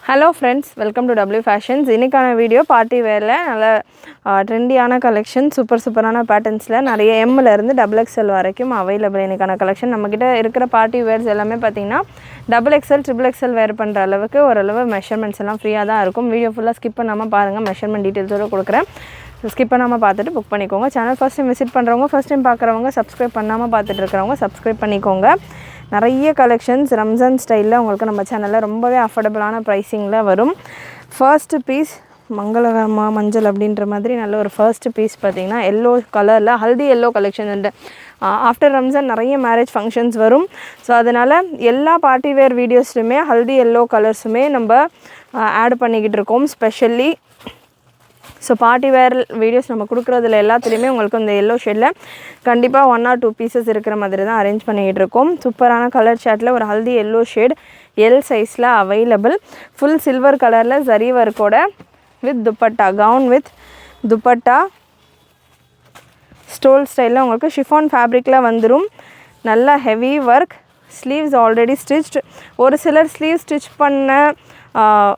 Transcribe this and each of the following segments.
Hello friends, welcome to W Fashions. இன்னைக்கான video party வேர்ல நல்ல ட்ரெண்டியான கலெக்ஷன் சூப்பரான பேட்டர்ன்ஸ்ல நிறைய M ல இருந்து XXL வரைக்கும் அவேலபிள். இன்னைக்கான கலெக்ஷன் நம்மகிட்ட இருக்கிற பார்ட்டி வேர்ஸ் எல்லாமே பாத்தீங்கன்னா XXL XXL வேர் பண்ற அளவுக்கு ஓரளவு மெஷர்மென்ட்ஸ் எல்லாம் ஃப்ரீயா தான் இருக்கும். வீடியோ ஃபுல்லா ஸ்கிப் பண்ணாம பாருங்க. மெஷர்மென்ட் டீடைல்ஸோட கொடுக்கிறேன். ஸ்கிப் பண்ணாம பார்த்துட்டு புக் பண்ணிக்கோங்க. சேனல் ஃபர்ஸ்ட் டைம் விசிட் பண்றவங்க ஃபர்ஸ்ட் டைம் பார்க்கறவங்க சப்ஸ்கிரைப் பண்ணாம பார்த்துட்டு இருக்கறவங்க சப்ஸ்கிரைப் பண்ணிக்கோங்க. நிறைய கலெக்ஷன்ஸ் ரம்ஜான் ஸ்டைலில் உங்களுக்கு நம்ம சேனலில் ரொம்பவே அஃபோர்டபுளான ப்ரைஸிங்கில் வரும். ஃபர்ஸ்ட் பீஸ் மங்களகரமாக மஞ்சள் அப்படின்ற மாதிரி நல்ல ஒரு ஃபர்ஸ்ட் பீஸ் பார்த்திங்கன்னா எல்லோ கலரில் ஹல்தி எல்லோ கலெக்ஷன் உண்டு. ஆஃப்டர் ரம்ஜான் நிறைய மேரேஜ் ஃபங்க்ஷன்ஸ் வரும். ஸோ அதனால் எல்லா பார்ட்டி வேர் வீடியோஸ்லையுமே ஹல்தி எல்லோ கலர்ஸுமே நம்ம ஆட் பண்ணிக்கிட்டு இருக்கோம். Specially so party wear videos நம்ம கொடுக்குறதுல எல்லாத்துலேயுமே உங்களுக்கு இந்த எல்லோ ஷேடில் கண்டிப்பாக 1 or 2 பீசஸ் இருக்கிற மாதிரி தான் அரேஞ்ச் பண்ணிக்கிட்டு இருக்கோம். சூப்பரான கலர் ஷேட்டில் ஒரு ஹல்தி எல்லோ ஷேட் எல் சைஸில் அவைலபிள். ஃபுல் சில்வர் கலரில் ஜரி ஒர்க்கோட with dupatta, gown with dupatta stole ஸ்டைலில் உங்களுக்கு ஷிஃபான் ஃபேப்ரிக்கில் வந்துடும். நல்லா heavy work, sleeves already stitched. ஒரு சிலர் ஸ்லீவ் ஸ்டிச் பண்ண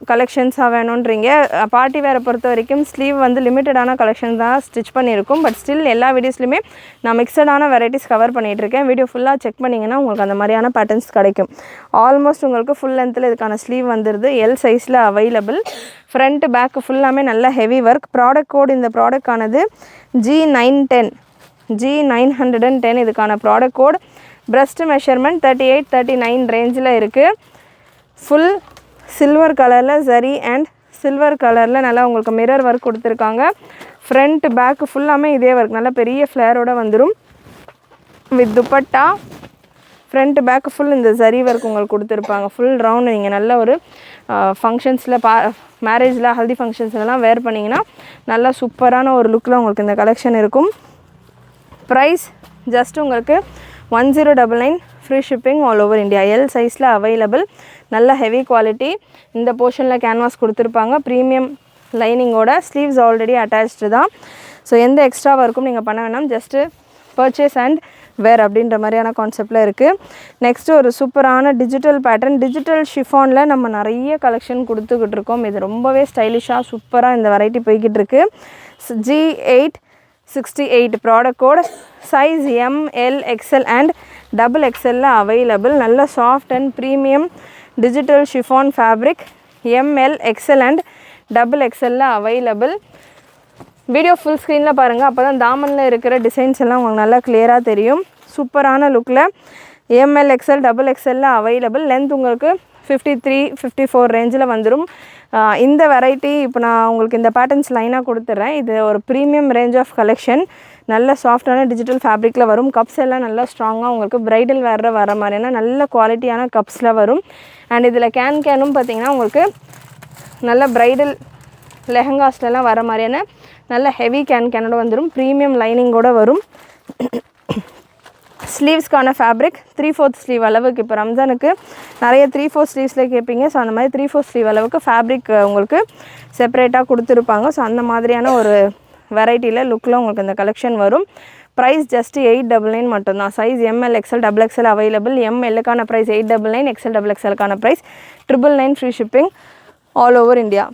கலெக்ஷன்ஸாக வேணுன்றீங்க. பார்ட்டி வேரை பொறுத்த வரைக்கும் ஸ்லீவ் வந்து லிமிட்டடான கலெக்ஷன் தான் ஸ்டிச் பண்ணியிருக்கும். பட் ஸ்டில் எல்லா வீடியோஸ்லையுமே நான் மிக்சடான வெரைட்டிஸ் கவர் பண்ணிகிட்ருக்கேன். வீடியோ ஃபுல்லாக செக் பண்ணிங்கன்னா உங்களுக்கு அந்த மாதிரியான பேட்டர்ன்ஸ் கிடைக்கும். ஆல்மோஸ்ட் உங்களுக்கு ஃபுல் லென்த்தில் இதுக்கான ஸ்லீவ் வந்துடுது. எல் சைஸில் அவைலபிள். ஃப்ரண்ட் பேக்கு ஃபுல்லாமே நல்ல ஹெவி ஒர்க். ப்ராடக்ட் கோட் இந்த ப்ராடக்டானது G910 G910 இதுக்கான ப்ராடக்ட் கோட். பிரஸ்ட் மெஷர்மெண்ட் 38-39 ரேஞ்சில் இருக்குது. ஃபுல் சில்வர் கலரில் ஜரி அண்ட் சில்வர் கலரில் நல்லா உங்களுக்கு மிரர் ஒர்க் கொடுத்துருக்காங்க. ஃப்ரண்ட் பேக்கு ஃபுல்லாமே இதே ஒர்க் நல்லா பெரிய ஃப்ளேரோடு வந்துடும். With dupatta front bag full இந்த ஜரி ஒர்க் உங்களுக்கு கொடுத்துருப்பாங்க. ஃபுல் ரவுண்டு நீங்கள் நல்ல ஒரு ஃபங்க்ஷன்ஸில் மேரேஜில் ஹல்தி ஃபங்க்ஷன்ஸ்லாம் வேர் பண்ணிங்கன்னா நல்லா சூப்பரான ஒரு லுக்கில் உங்களுக்கு இந்த கலெக்ஷன் இருக்கும். ப்ரைஸ் ஜஸ்ட் உங்களுக்கு 1099 free shipping all over India. L சைஸில் அவைலபிள். நல்ல ஹெவி குவாலிட்டி. இந்த போர்ஷனில் கேன்வாஸ் கொடுத்துருப்பாங்க. ப்ரீமியம் லைனிங்கோட ஸ்லீவ்ஸ் ஆல்ரெடி அட்டாச்டு தான். ஸோ எந்த எக்ஸ்ட்ரா ஒர்க்கும் நீங்கள் பண்ண வேணாம். ஜஸ்ட்டு பர்ச்சேஸ் அண்ட் வேர் அப்படின்ற மாதிரியான கான்செப்டில் இருக்குது. நெக்ஸ்ட்டு ஒரு சூப்பரான டிஜிட்டல் பேட்டர்ன். டிஜிட்டல் ஷிஃபானில் நம்ம நிறைய கலெக்ஷன் கொடுத்துக்கிட்டு இருக்கோம். இது ரொம்பவே ஸ்டைலிஷாக சூப்பராக இந்த வெரைட்டி போய்கிட்டு இருக்குது. G868 product code. Size ML XL and XXL available. நல்ல soft and premium digital chiffon fabric ML XL and XXL available. Video full ஸ்க்ரீனில் பாருங்கள். அப்போ தான் தாமனில் இருக்கிற டிசைன்ஸ் எல்லாம் உங்களுக்கு நல்லா கிளியராக தெரியும். சூப்பரான லுக்கில் ML XL XXL available. Length உங்களுக்கு 53-54 ரேஞ்சில் வந்துடும். இந்த வெரைட்டி இப்போ நான் உங்களுக்கு இந்த பேட்டர்ன்ஸ் லைனாக கொடுத்துட்றேன். இது ஒரு ப்ரீமியம் ரேஞ்ச் ஆஃப் கலெக்ஷன். நல்ல சாஃப்டான டிஜிட்டல் ஃபேப்ரிக்கில் வரும். கப்ஸ் எல்லாம் நல்லா ஸ்ட்ராங்காக உங்களுக்கு ப்ரைடல் வேரில் வர மாதிரியான நல்ல குவாலிட்டியான கப்ஸில் வரும். அண்ட் இதில் கேனும் பார்த்திங்கன்னா உங்களுக்கு நல்ல ப்ரைடல் லெஹங்காஸ்லாம் வர மாதிரியான நல்ல ஹெவி கேனோட வந்துடும். ப்ரீமியம் லைனிங்கோடு வரும். ஸ்லீவ்ஸ்க்கான ஃபேப்ரிக் 3/4 ஸ்லீவ் அளவுக்கு. இப்போ ரம்ஜானுக்கு நிறைய 3/4 ஸ்லீவ்ஸில் கேட்பீங்க. ஸோ அந்த மாதிரி 3/4 ஸ்லீவ் அளவுக்கு ஃபேப்ரிக் உங்களுக்கு செப்பரேட்டாக கொடுத்துருப்பாங்க. ஸோ அந்த மாதிரியான ஒரு வெரைட்டியில் லுக்கில் உங்களுக்கு இந்த கலெக்ஷன் வரும். ப்ரைஸ் ஜஸ்ட் 899 மட்டும்தான். Size ML XL XXL available. MLக்கான ப்ரைஸ் 899, XL XXLக்கான price 999 free shipping all over India.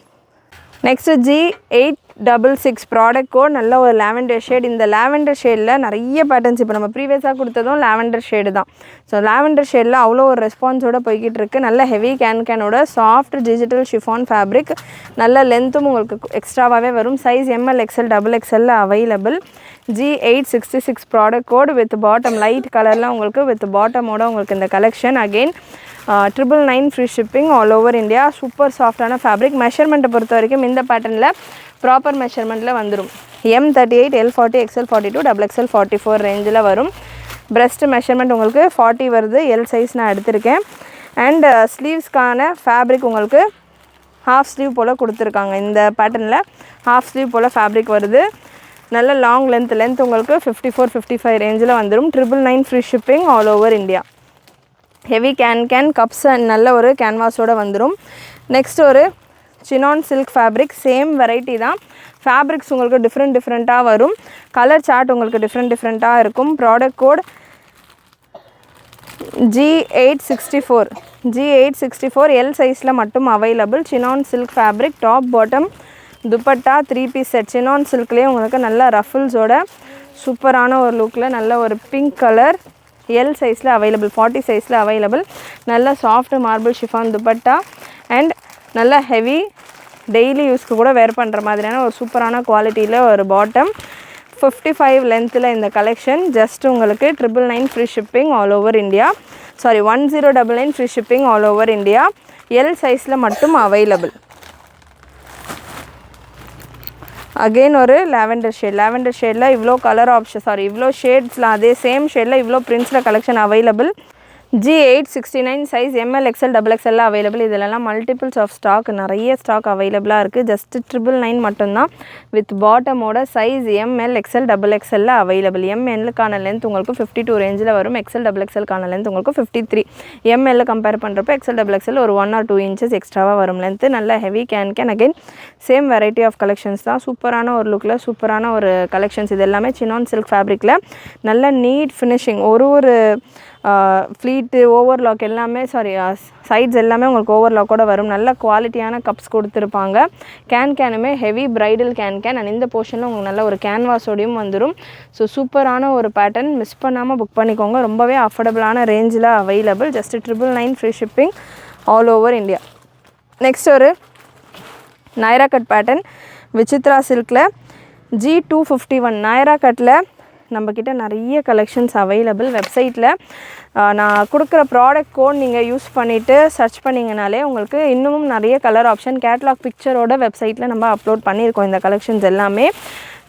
Next G866 product code. நல்ல ஒரு லாவெண்டர் ஷேட். இந்த லாவெண்டர் ஷேடில் நிறைய பேட்டர்ன்ஸ் இப்போ நம்ம ப்ரீவியஸாக கொடுத்ததும் லாவெண்டர் ஷேடு தான். ஸோ லாவெண்டர் ஷேடில் அவ்வளோ ஒரு ரெஸ்பான்ஸோடு போய்கிட்டு இருக்குது. நல்ல ஹெவி கேனோட சாஃப்ட் டிஜிட்டல் ஷிஃபான் ஃபேப்ரிக். நல்ல லென்த்தும் உங்களுக்கு எக்ஸ்ட்ராவாகவே வரும். Size ML XL XXL available. G866 product code with bottom light கலரில் உங்களுக்கு வித் பாட்டமோட உங்களுக்கு இந்த collection. Again 999 free shipping all over India. Super சாஃப்டான ஃபேப்ரிக். மெஷர்மெண்ட்டை பொறுத்த வரைக்கும் இந்த பேட்டர்னில் ப்ராப்பர் மெஷர்மெண்ட்டில் வந்துடும். M38, L40, XL42, XXL 44 ரேஞ்சில் வரும். பிரஸ்ட் மெஷர்மெண்ட் உங்களுக்கு 40 வருது. எல் சைஸ் நான் எடுத்திருக்கேன். அண்ட் ஸ்லீவ்ஸ்க்கான ஃபேப்ரிக் உங்களுக்கு ஹாஃப் ஸ்லீவ் போல் கொடுத்துருக்காங்க. இந்த பேட்டர்னில் ஹாஃப் ஸ்லீவ் போல் ஃபேப்ரிக் வருது. நல்ல லாங் லென்த் உங்களுக்கு 54-55 ரேஞ்சில் வந்துடும். 999 free shipping all over India. Heavy can cups and நல்ல ஒரு கேன்வாஸோடு வந்துடும். நெக்ஸ்ட் ஒரு Sinan silk fabric. Same variety தான். ஃபேப்ரிக்ஸ் உங்களுக்கு டிஃப்ரெண்ட்டாக வரும். கலர் சார்ட் உங்களுக்கு டிஃப்ரெண்ட்டாக இருக்கும். ப்ராடக்ட் கோட் G864 L சைஸில் மட்டும் available. Chinon silk fabric, top bottom dupatta 3 piece set. Chinon சில்க்லேயே உங்களுக்கு நல்ல ரஃபிள்ஸோட சூப்பரான ஒரு லுக்கில் நல்ல ஒரு பிங்க் கலர் எல் சைஸில் அவைலபிள், 40 சைஸில் அவைலபிள். நல்ல soft marble chiffon dupatta and நல்ல ஹெவி டெய்லி யூஸ்க்கு கூட வேர் பண்ணுற மாதிரியான ஒரு சூப்பரான குவாலிட்டியில் ஒரு பாட்டம். 55 லென்த்தில் இந்த கலெக்ஷன். ஜஸ்ட் உங்களுக்கு 999 free shipping all over India. 1099 free shipping all over India. L சைஸில் மட்டும் அவைலபிள். அகெயின் ஒரு லாவெண்டர் ஷேடில் இவ்வளோ கலர் ஆப்ஷன் இவ்வளோ ஷேட்ஸில் அதே சேம் ஷேடில் இவ்வளோ பிரிண்ட்ஸில் collection available. G869 size ML XL XXL available. இதிலெல்லாம் மல்டிபிள்ஸ் ஆஃப் ஸ்டாக், நிறைய ஸ்டாக் அவைலபிளாக இருக்குது. ஜஸ்ட் 999 மட்டும்தான். வித் பாட்டமோட size ML XL XXL available. MLக்கான லென்த் உங்களுக்கு 52 ரேஞ்சில் வரும். XL XXLக்கான லென்த் உங்களுக்கு 53. ML கம்பேர் பண்ணுறப்போ XL XXL ஒரு 1 or 2 inches எக்ஸ்ட்ராவாக வரும் லென்த்து. நல்ல heavy can again same variety of collections தான். சூப்பரான ஒரு லுக்கில் சூப்பரான ஒரு கலெக்ஷன்ஸ். இது எல்லாமே சினான் சில்க் ஃபேப்ரிக்கில் நல்ல நீட் ஃபினிஷிங். ஒரு ஃப்ளீட்டு ஓவர்லாக் எல்லாமே சைட்ஸ் எல்லாமே உங்களுக்கு ஓவர்லாக்கோட வரும். நல்ல குவாலிட்டியான கப்ஸ் கொடுத்துருப்பாங்க. கேனுமே ஹெவி பிரைடல் கேன் அண்ட் இந்த போர்ஷனில் உங்களுக்கு நல்ல ஒரு கேன்வாஸோடையும் வந்துடும். ஸோ சூப்பரான ஒரு பேட்டர்ன். மிஸ் பண்ணாமல் புக் பண்ணிக்கோங்க. ரொம்பவே அஃபோர்டபுளான ரேஞ்சில் available. Just 999 free shipping all over India. Next ஒரு நைரா கட் பேட்டர்ன் விசித்ரா சில்கில் G251 நைரா கட்டில் நம்மக்கிட்ட நிறைய கலெக்ஷன்ஸ் அவைலபிள். வெப்சைட்டில் நான் கொடுக்குற ப்ராடக்ட் கோட் நீங்கள் யூஸ் பண்ணிவிட்டு சர்ச் பண்ணிங்கனாலே உங்களுக்கு இன்னமும் நிறைய கலர் ஆப்ஷன் கேட்லாக் பிக்சரோட வெப்சைட்டில் நம்ம அப்லோட் பண்ணியிருக்கோம். இந்த கலெக்ஷன்ஸ் எல்லாமே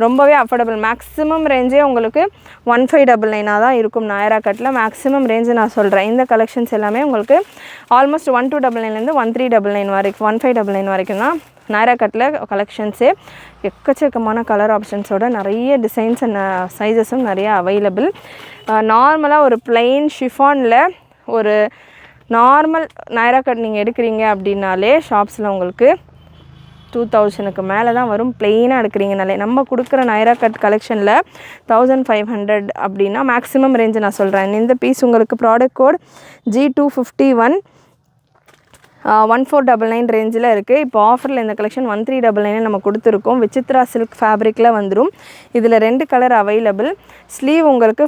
ரொம்பவே அஃபோர்டபுள். மேக்ஸிமம் ரேஞ்சே உங்களுக்கு 1599 தான் இருக்கும். நைரா கட்டில் மேக்ஸிமம் ரேஞ்சு நான் சொல்கிறேன். இந்த கலெக்ஷன்ஸ் எல்லாமே உங்களுக்கு ஆல்மோஸ்ட் 1299 1399 வரைக்கும் 1599 வரைக்கும் தான் நைரா கட்டில் கலெக்ஷன்ஸே. எக்கச்சக்கமான கலர் ஆப்ஷன்ஸோட நிறைய டிசைன்ஸ் அண்ட் சைஸஸும் நிறைய அவைலபிள். நார்மலாக ஒரு பிளெயின் ஷிஃபானில் ஒரு நார்மல் நைரா கட் நீங்கள் எடுக்கிறீங்க அப்படின்னாலே ஷாப்ஸில் உங்களுக்கு 2000க்கு மேலே தான் வரும். பிளெயினாக எடுக்கிறீங்கனாலே. நம்ம கொடுக்குற நைரா கட் கலெக்ஷனில் 1500 அப்படின்னா மேக்ஸிமம் ரேஞ்சு நான் சொல்கிறேன். இந்த பீஸ் உங்களுக்கு ப்ராடக்ட் கோட் G251 1499 ரேஞ்சில் இருக்குது. இப்போ ஆஃபரில் இந்த கலெக்ஷன் 1399 நம்ம கொடுத்துருக்கோம். விசித்ரா சில்க் ஃபேப்ரிக்கில் வந்துடும். இதில் 2 கலர் அவைலபிள். ஸ்லீவ் உங்களுக்கு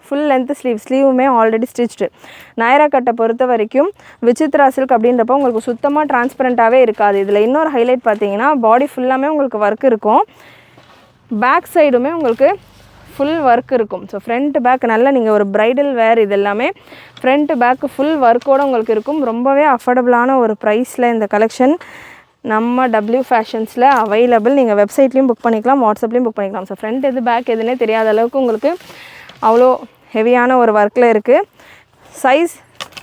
ஃபுல் லென்த் ஸ்லீவுமே ஆல்ரெடி ஸ்டிச்டு. நைரா கட்டை பொறுத்த வரைக்கும் விசித்ரா சில்க் அப்படின்றப்போ உங்களுக்கு சுத்தமாக டிரான்ஸ்பரண்ட்டாகவே இருக்காது. இதில் இன்னொரு ஹைலைட் பார்த்தீங்கன்னா பாடி ஃபுல்லாமே உங்களுக்கு ஒர்க் இருக்கும். பேக் சைடுமே உங்களுக்கு ஃபுல் ஒர்க் இருக்கும். ஸோ ஃப்ரண்ட் பேக் நல்லா நீங்கள் ஒரு ப்ரைடல் வேர் இது எல்லாமே ஃப்ரண்ட் பேக்கு ஃபுல் ஒர்க்கோடு உங்களுக்கு இருக்கும். ரொம்பவே அஃபோர்டபுளான ஒரு ப்ரைஸில் இந்த கலெக்ஷன் நம்ம W ஃபேஷன்ஸில் அவைலபிள். நீங்கள் வெப்சைட்லேயும் புக் பண்ணிக்கலாம், வாட்ஸ்அப்லேயும் புக் பண்ணிக்கலாம். ஸோ ஃப்ரண்ட் எது பேக் எதுனே தெரியாத அளவுக்கு உங்களுக்கு அவ்வளோ ஹெவியான ஒரு ஒர்க்கில் இருக்குது. சைஸ்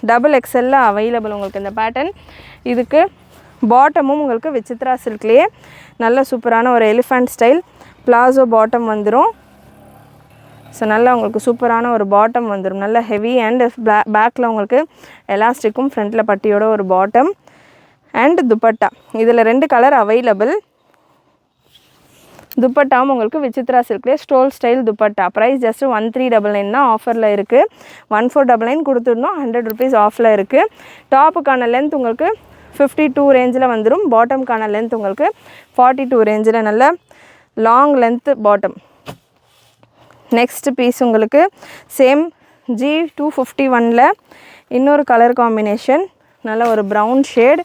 XXL அவைலபிள் உங்களுக்கு இந்த பேட்டர்ன். இதுக்கு பாட்டமும் உங்களுக்கு விசித்ரா சில்க்லேயே நல்ல சூப்பரான ஒரு எலிஃபண்ட் ஸ்டைல் பிளாசோ பாட்டம் வந்துடும். ஸோ நல்லா உங்களுக்கு சூப்பரான ஒரு பாட்டம் வந்துடும். நல்ல ஹெவி அண்ட் பேக்கில் உங்களுக்கு எலாஸ்டிக்கும் ஃப்ரண்ட்டில் பட்டியோட ஒரு பாட்டம் அண்ட் துப்பட்டா. இதில் 2 கலர் அவைலபிள். துப்பட்டாவும் உங்களுக்கு விசித்ரா சில்க்லேயே stole style dupatta. Price just 1399 தான் ஆஃபரில் இருக்குது. 1499 கொடுத்துருந்தோம். 100 rupees ஆஃபில் இருக்குது. டாப்புக்கான லென்த் உங்களுக்கு 52 ரேஞ்சில் வந்துடும். பாட்டம்கான லென்த் உங்களுக்கு 42 ரேஞ்சில் நல்ல long length bottom. Next piece உங்களுக்கு சேம் G251ல் இன்னொரு கலர் காம்பினேஷன் நல்ல ஒரு ப்ரௌன் ஷேட்.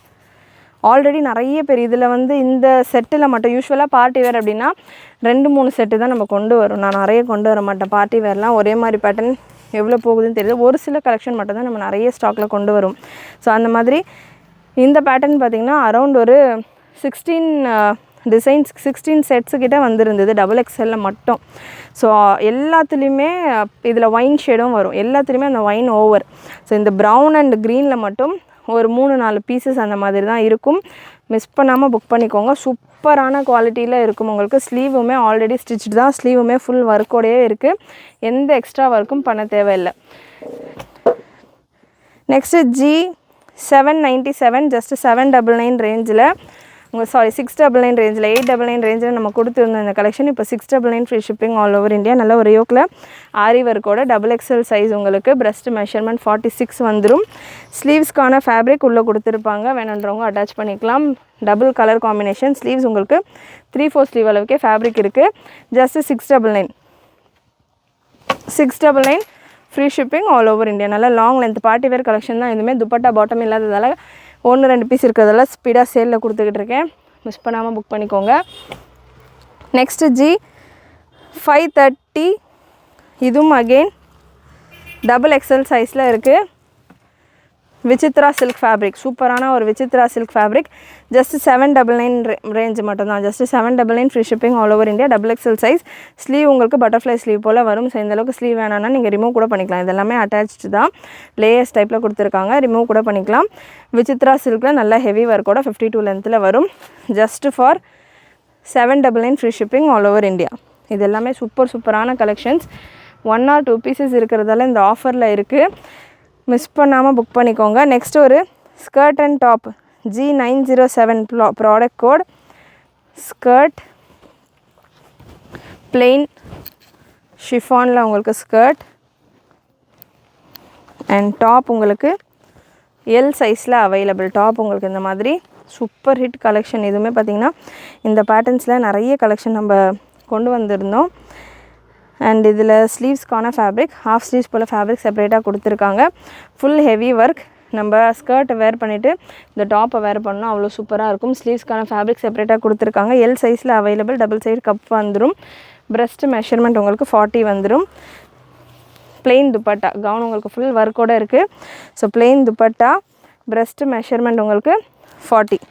ஆல்ரெடி நிறைய பேர் இதில் இந்த செட்டில் மட்டும் யூஸ்வலாக பார்ட்டி வேர் அப்படின்னா 2-3 செட்டு தான் நம்ம கொண்டு வரும். நான் நிறைய கொண்டு வர மாட்டேன். பார்ட்டி வேர்லாம் ஒரே மாதிரி பேட்டர்ன் எவ்வளோ போகுதுன்னு தெரியுது. ஒரு சில கலெக்ஷன் மட்டும் தான் நம்ம நிறைய ஸ்டாக்கில் கொண்டு வரும். ஸோ அந்த மாதிரி இந்த பேட்டர்ன் பார்த்திங்கன்னா அரௌண்ட் ஒரு 16 டிசைன்ஸ் 16 செட்ஸு கிட்டே வந்திருந்தது XXL மட்டும். ஸோ எல்லாத்துலேயுமே இதில் ஒயின் ஷேடும் வரும். எல்லாத்துலேயுமே அந்த ஒயின் ஓவர். ஸோ இந்த ப்ரௌன் அண்ட் க்ரீனில் மட்டும் ஒரு 3-4 பீசஸ் அந்த மாதிரி தான் இருக்கும். மிஸ் பண்ணாமல் புக் பண்ணிக்கோங்க. சூப்பரான குவாலிட்டியில் இருக்கும். உங்களுக்கு ஸ்லீவுமே ஆல்ரெடி ஸ்டிச்டு தான். ஸ்லீவுமே ஃபுல் ஒர்க்கோடையே இருக்குது. எந்த எக்ஸ்ட்ரா ஒர்க்கும் பண்ண தேவையில்லை. நெக்ஸ்ட்டு G797 ஜஸ்ட் 799 ரேஞ்சில் 699 ரேஞ்சில் 899 ரேஞ்சில் நம்ம கொடுத்துருந்தோம் இந்த கலெக்ஷன். இப்போ 699 free shipping all over India. நல்ல ஒரு யோக்கில் ஆரி ஒர்க்கோட XXL சைஸ் உங்களுக்கு. பிரஸ்ட் மெஷர்மெண்ட் 46 வந்துடும். ஸ்லீவ்ஸ்க்கான ஃபேப்ரிக் உள்ளே கொடுத்துருப்பாங்க, வேணுன்றவங்க அட்டாச் பண்ணிக்கலாம். Double colour combination. ஸ்லீவ்ஸ் உங்களுக்கு 3/4 ஸ்லீவ் அளவுக்கே ஃபேப்ரிக் இருக்குது. Just 699 free shipping all over India. நல்லா long length party wear collection தான். இதுவுமே துப்பட்டா பாட்டம் இல்லாததால் 1-2 பீஸ் இருக்கிறதால ஸ்பீடாக சேலில் கொடுத்துக்கிட்டு இருக்கேன். மிஸ் பண்ணாமல் புக் பண்ணிக்கோங்க. Next G530. இதுவும் அகெயின் XXL சைஸில் இருக்குது. விசித்ரா சில்க் ஃபேப்ரிக், சூப்பரான ஒரு Vichitra silk fabric. Just 799 range மட்டும்தான். Just 799 free shipping all over India. XXL size. Sleeve உங்களுக்கு பட்டர்ஃப்ளை ஸ்லீவ் போல் வரும். ஸோ இந்தளவுக்கு ஸ்லீவ் வேணான்னா நீங்கள் ரிமூவ் கூட பண்ணிக்கலாம். இதெல்லாமே அட்டாச்சு தான், லேயர்ஸ் டைப்பில் கொடுத்துருக்காங்க, ரிமூவ் கூட பண்ணிக்கலாம். விசித்ரா சில்கில் நல்ல ஹெவி ஒர்க்கோட 52 லென்த்தில் வரும். Just for 799 free shipping all over India. இது எல்லாமே சூப்பரான கலெக்ஷன்ஸ். 1 or 2 பீசஸ் இருக்கிறதால இந்த ஆஃபரில் இருக்குது. மிஸ் பண்ணாமல் புக் பண்ணிக்கோங்க. நெக்ஸ்ட் ஒரு skirt and top. G907 product code. Skirt plain ஷிஃபானில் உங்களுக்கு ஸ்கர்ட் அண்ட் டாப் உங்களுக்கு எல் சைஸில் அவைலபிள். டாப் உங்களுக்கு இந்த மாதிரி சூப்பர் ஹிட் கலெக்ஷன். இதுவுமே பார்த்திங்கன்னா இந்த பேட்டர்ன்ஸில் நிறைய கலெக்ஷன் நம்ம கொண்டு வந்திருந்தோம். அண்ட் இதில் ஸ்லீவ்ஸ்க்கான ஃபேப்ரிக், ஹாஃப் ஸ்லீவ்ஸ் போல் ஃபேப்ரிக் செப்பரேட்டாக கொடுத்துருக்காங்க. Full heavy work. நம்ம ஸ்கர்ட்டை வேர் பண்ணிவிட்டு இந்த டாப்பை வேர் பண்ணோம், அவ்வளோ சூப்பராக இருக்கும். ஸ்லீவ்ஸ்க்கான ஃபேப்ரிக் செப்பரேட்டாக கொடுத்துருக்காங்க. எல் சைஸில் அவைலபிள். டபுள் சைடு கப் வந்துடும். பிரஸ்ட் மெஷர்மெண்ட் உங்களுக்கு 40 வந்துடும். பிளெயின் துப்பட்டா கவுன் உங்களுக்கு ஃபுல் ஒர்க்கோடு இருக்குது. So plain dupatta, breast measurement உங்களுக்கு 40.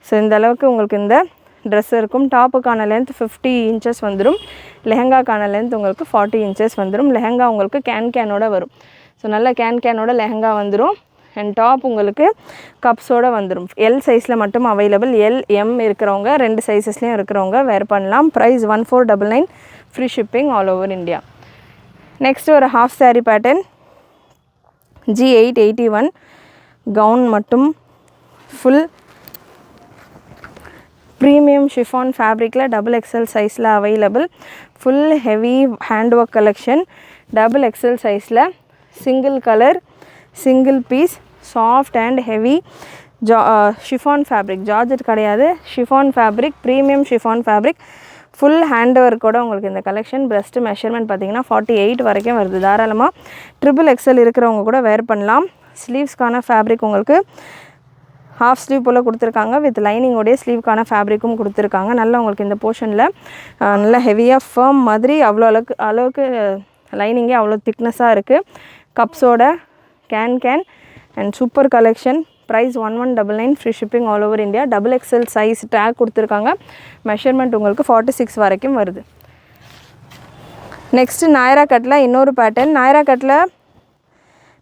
ஸோ இந்த அளவுக்கு உங்களுக்கு இந்த ட்ரெஸ் இருக்கும். டாப்புக்கான லென்த் 50 inches வந்துடும். லெஹங்காக்கான லென்த் உங்களுக்கு 40 inches வந்துடும். லெஹங்கா உங்களுக்கு கேனோட வரும். ஸோ நல்ல கேனோட லெஹங்கா வந்துடும். அண்ட் டாப் உங்களுக்கு கப்ஸோடு வந்துடும். எல் சைஸில் மட்டும் அவைலபிள். எல் எம் இருக்கிறவங்க 2 சைஸஸ்லேயும் இருக்கிறவங்க வேர் பண்ணலாம். Price 1499 free shipping all over India. Next ஒரு half saree pattern. G881 gown மட்டும் ஃபுல் ப்ரீமியம் ஷிஃபான் ஃபேப்ரிக்கில் XXL சைஸில் available. Full heavy hand work collection. XXL சைஸில் single colour, single piece, soft and heavy chiffon fabric. Georgette கிடையாது, chiffon fabric, premium chiffon fabric. Full hand ஒர்க்கோட உங்களுக்கு இந்த collection. Breast measurement பார்த்திங்கன்னா 48 வரைக்கும் வருது. தாராளமாக XXL இருக்கிறவங்க கூட வேர் பண்ணலாம். ஸ்லீவ்ஸ்க்கான ஃபேப்ரிக் உங்களுக்கு ஹாஃப் ஸ்லீவ் போல் கொடுத்துருக்காங்க. வித் லைனிங்கோடைய ஸ்லீவ்க்கான ஃபேப்ரிக்கும் கொடுத்துருக்காங்க. நல்லா உங்களுக்கு இந்த போர்ஷனில் நல்லா ஹெவியாக ஃபர்ம் மாதிரி அவ்வளோ அளவுக்கு லைனிங்கே அவ்வளோ திக்னஸாக இருக்குது. கப்ஸோட can and super collection. Price 1199 free shipping all over India. XXL size tag கொடுத்துருக்காங்க. மெஷர்மெண்ட் உங்களுக்கு 46 வரைக்கும் வருது. நெக்ஸ்ட்டு நாயரா கட்டில் இன்னொரு பேட்டர்ன். நாயரா கட்டில்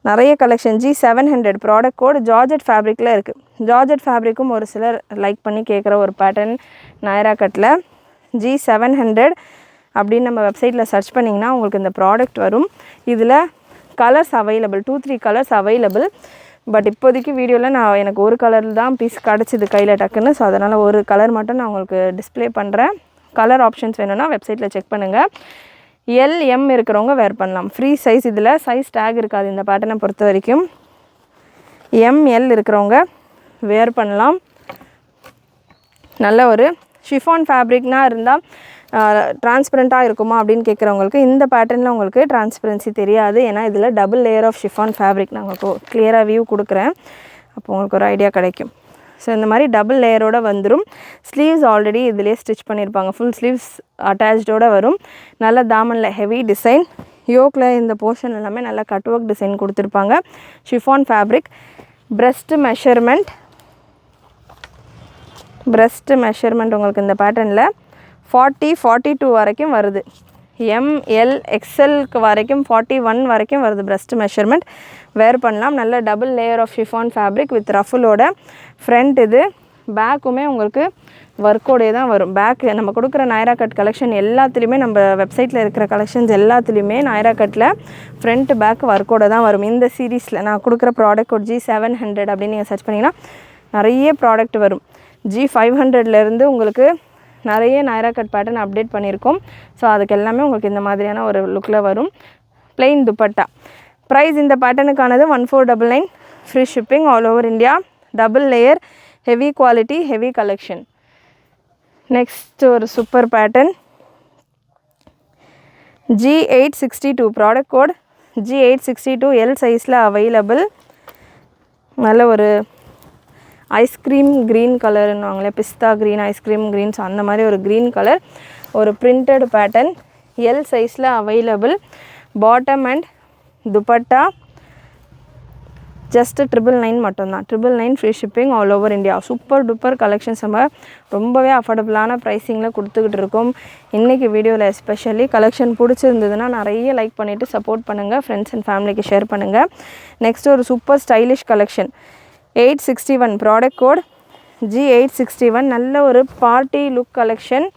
நிறைய collection. G700 product code. Georgette ஃபேப்ரிக்கில் இருக்குது. ஜார்ஜெட் ஃபேப்ரிக்கும் ஒரு சிலர் லைக் பண்ணி கேட்குற ஒரு பேட்டர்ன் நாயரா கட்டில். G700 அப்படின்னு நம்ம வெப்சைட்டில் சர்ச் பண்ணிங்கன்னா உங்களுக்கு இந்த ப்ராடக்ட் வரும். இதில் colours available, 2-3 colours available. But இப்போதைக்கு வீடியோவில் எனக்கு ஒரு கலர் தான் பீஸ் கிடச்சிது கையில் டக்குன்னு. ஸோ அதனால் ஒரு கலர் மட்டும் நான் உங்களுக்கு டிஸ்பிளே பண்ணுறேன். கலர் ஆப்ஷன்ஸ் வேணும்னா வெப்சைட்டில் செக் பண்ணுங்கள். எல்எம் இருக்கிறவங்க வேர் பண்ணலாம். Free size. இதில் சைஸ் டேக் இருக்காது இந்த பேட்டர்னை பொறுத்த வரைக்கும். எம்எல் இருக்கிறவங்க வேர் பண்ணலாம். நல்ல ஒரு ஷிஃபான் ஃபேப்ரிக்னால் இருந்தால் டிரான்ஸ்பரண்ட்டாக இருக்குமா அப்படின்னு கேட்குறவங்களுக்கு இந்த பேட்டர்னில் உங்களுக்கு டிரான்ஸ்பரன்சி தெரியாது. ஏன்னா இதில் double layer of chiffon fabric நான் உங்களுக்கு கிளியராக வியூ கொடுக்குறேன். அப்போ உங்களுக்கு ஒரு ஐடியா கிடைக்கும். ஸோ இந்த மாதிரி டபுள் லேயரோடு வந்துடும். ஸ்லீவ்ஸ் ஆல்ரெடி இதிலே ஸ்டிச் பண்ணியிருப்பாங்க. ஃபுல் ஸ்லீவ்ஸ் அட்டாச்சோடு வரும். நல்ல தாமனில் ஹெவி டிசைன். யோக்கில் இந்த போர்ஷன் எல்லாமே நல்லா கட் ஒர்க் டிசைன் கொடுத்துருப்பாங்க. Chiffon fabric. பிரஸ்ட் மெஷர்மெண்ட் உங்களுக்கு இந்த பேட்டர்னில் 40-42 வரைக்கும் வருது. எம்எல் எக்ஸ்எல்க்கு வரைக்கும் 41 வரைக்கும் வருது பிரஸ்ட் மெஷர்மெண்ட். வேர் பண்ணலாம். நல்ல double layer of chiffon fabric with ரஃபுலோட. ஃப்ரண்ட் இது. பேக்குமே உங்களுக்கு ஒர்க்கோடே தான் வரும். பேக் நம்ம கொடுக்குற நாயரா கட் கலெக்ஷன் எல்லாத்துலேயுமே, நம்ம வெப்சைட்டில் இருக்கிற கலெக்ஷன்ஸ் எல்லாத்துலேயுமே நாயரா கட்டில் ஃப்ரண்ட் பேக் ஒர்க்கோட தான் வரும். இந்த சீரீஸில் நான் கொடுக்குற ப்ராடக்ட் G700 அப்படின்னு நீங்கள் சர்ச் பண்ணிங்கன்னா நிறைய ப்ராடக்ட் வரும். G500லேருந்து உங்களுக்கு நிறைய நைரா கட் பேட்டர்ன் அப்டேட் பண்ணியிருக்கோம். ஸோ அதுக்கு எல்லாமே உங்களுக்கு இந்த மாதிரியான ஒரு லுக்கில் வரும். பிளெயின் துப்பட்டா. ப்ரைஸ் இந்த பேட்டர்னுக்கானது 1499, free shipping all over India. Double layer, heavy quality, heavy collection. Next ஒரு super pattern G862 product code G862 L சைஸில் அவைலபிள். நல்ல ஒரு ஐஸ்கிரீம் க்ரீன் கலர்னுவாங்களே, பிஸ்தா க்ரீன், ஐஸ்கிரீம் க்ரீன்ஸ் அந்த மாதிரி ஒரு க்ரீன் கலர், ஒரு பிரிண்டட் பேட்டர்ன், எல் சைஸில் available. Bottom and dupatta just 999 மட்டும்தான். 999 free shipping all over India. Super duper collections நம்ம ரொம்பவே அஃபோர்டபுளான ப்ரைஸிங்கில் கொடுத்துக்கிட்டு இருக்கோம். இன்றைக்கி வீடியோவில் எஸ்பெஷலி கலெக்ஷன் பிடிச்சிருந்ததுன்னா நிறைய லைக் பண்ணிவிட்டு சப்போர்ட் பண்ணுங்கள், ஃப்ரெண்ட்ஸ் அண்ட் ஃபேமிலிக்கு ஷேர் பண்ணுங்கள். நெக்ஸ்ட் ஒரு super stylish collection 861 product code G861. நல்ல ஒரு பார்ட்டி லுக் கலெக்ஷன்.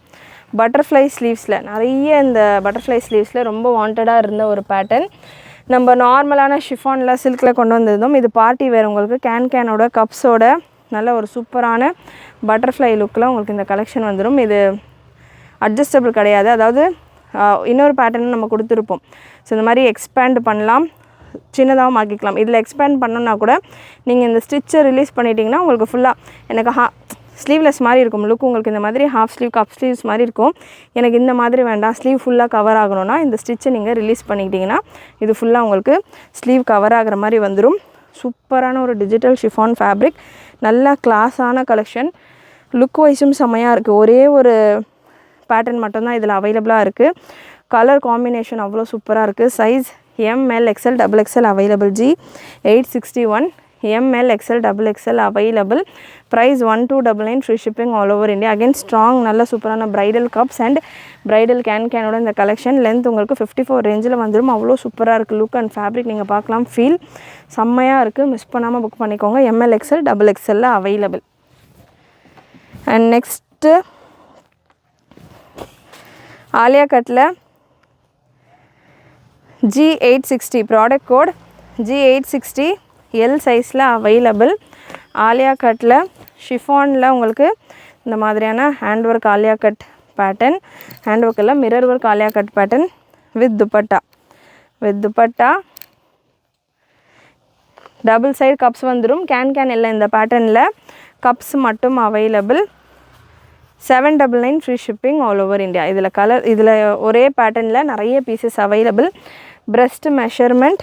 பட்டர்ஃப்ளை ஸ்லீவ்ஸில் நிறைய இந்த பட்டர்ஃப்ளை ஸ்லீவ்ஸில் ரொம்ப வாண்டடாக இருந்த ஒரு பேட்டர்ன். நம்ம நார்மலான ஷிஃபானில் சில்கில் கொண்டு வந்திருந்தோம். இது பார்ட்டி வேறு உங்களுக்கு கேனோட கப்ஸோட நல்ல ஒரு சூப்பரான பட்டர்ஃப்ளை லுக்கில் உங்களுக்கு இந்த கலெக்ஷன் வந்துடும். இது அட்ஜஸ்டபிள் கிடையாது, அதாவது இன்னொரு பேட்டர்ன் நம்ம கொடுத்துருப்போம். ஸோ இந்த மாதிரி எக்ஸ்பேண்ட் பண்ணலாம், சின்னதாகவும் ஆக்கிக்கலாம். இதில் எக்ஸ்பேண்ட் பண்ணோன்னா கூட நீங்கள் இந்த ஸ்டிச்சை ரிலீஸ் பண்ணிட்டீங்கன்னா உங்களுக்கு ஃபுல்லாக எனக்கு ஸ்லீவ்லெஸ் மாதிரி இருக்கும் லுக். உங்களுக்கு இந்த மாதிரி ஹாஃப் ஸ்லீவ் கப் ஸ்லீவ்ஸ் மாதிரி இருக்கும். எனக்கு இந்த மாதிரி வேண்டாம், ஸ்லீவ் ஃபுல்லாக கவர் ஆகணும்னா இந்த ஸ்டிச்சை நீங்கள் ரிலீஸ் பண்ணிக்கிட்டிங்கன்னா இது ஃபுல்லாக உங்களுக்கு ஸ்லீவ் கவர் ஆகிற மாதிரி வந்துடும். சூப்பரான ஒரு டிஜிட்டல் ஷிஃபான் ஃபேப்ரிக், நல்ல கிளாஸான கலெக்ஷன். லுக் வைஸும் செம்மையாக இருக்குது. ஒரே ஒரு பேட்டர்ன் மட்டும்தான் இதில் அவைலபிளாக இருக்குது. கலர் காம்பினேஷன் அவ்வளோ சூப்பராக இருக்குது. Size ML XL XXL available. G861 ML XL XXL available. Price 1299, free shipping all over India. Again strong நல்ல சூப்பரான ப்ரைடல் கப்ஸ் அண்ட் ப்ரைடல் கேனோட இந்த கலெக்ஷன். லென்த் உங்களுக்கு 54 ரேஞ்சில் வந்துடும். அவ்வளோ சூப்பராக இருக்குது லுக் அண்ட் ஃபேப்ரிக். நீங்கள் பார்க்கலாம், ஃபீல் செம்மையாக இருக்குது. மிஸ் பண்ணாமல் புக் பண்ணிக்கோங்க. ML XL XXL available. And next Alia கட்டில் G860 product code G860 L சைஸில் அவைலபிள். ஆலியா கட்டில் ஷிஃபானில் உங்களுக்கு இந்த மாதிரியான hand work Alia cut pattern, hand ஒர்க்கில் mirror work Alia cut pattern with dupatta double side cuffs வந்துடும். கேன் இல்லை இந்த பேட்டர்னில், கப்ஸ் மட்டும் available. 799, free shipping all over India. இதில் ஒரே பேட்டர்னில் நிறைய பீசஸ் அவைலபிள். பிரஸ்ட் மெஷர்மெண்ட்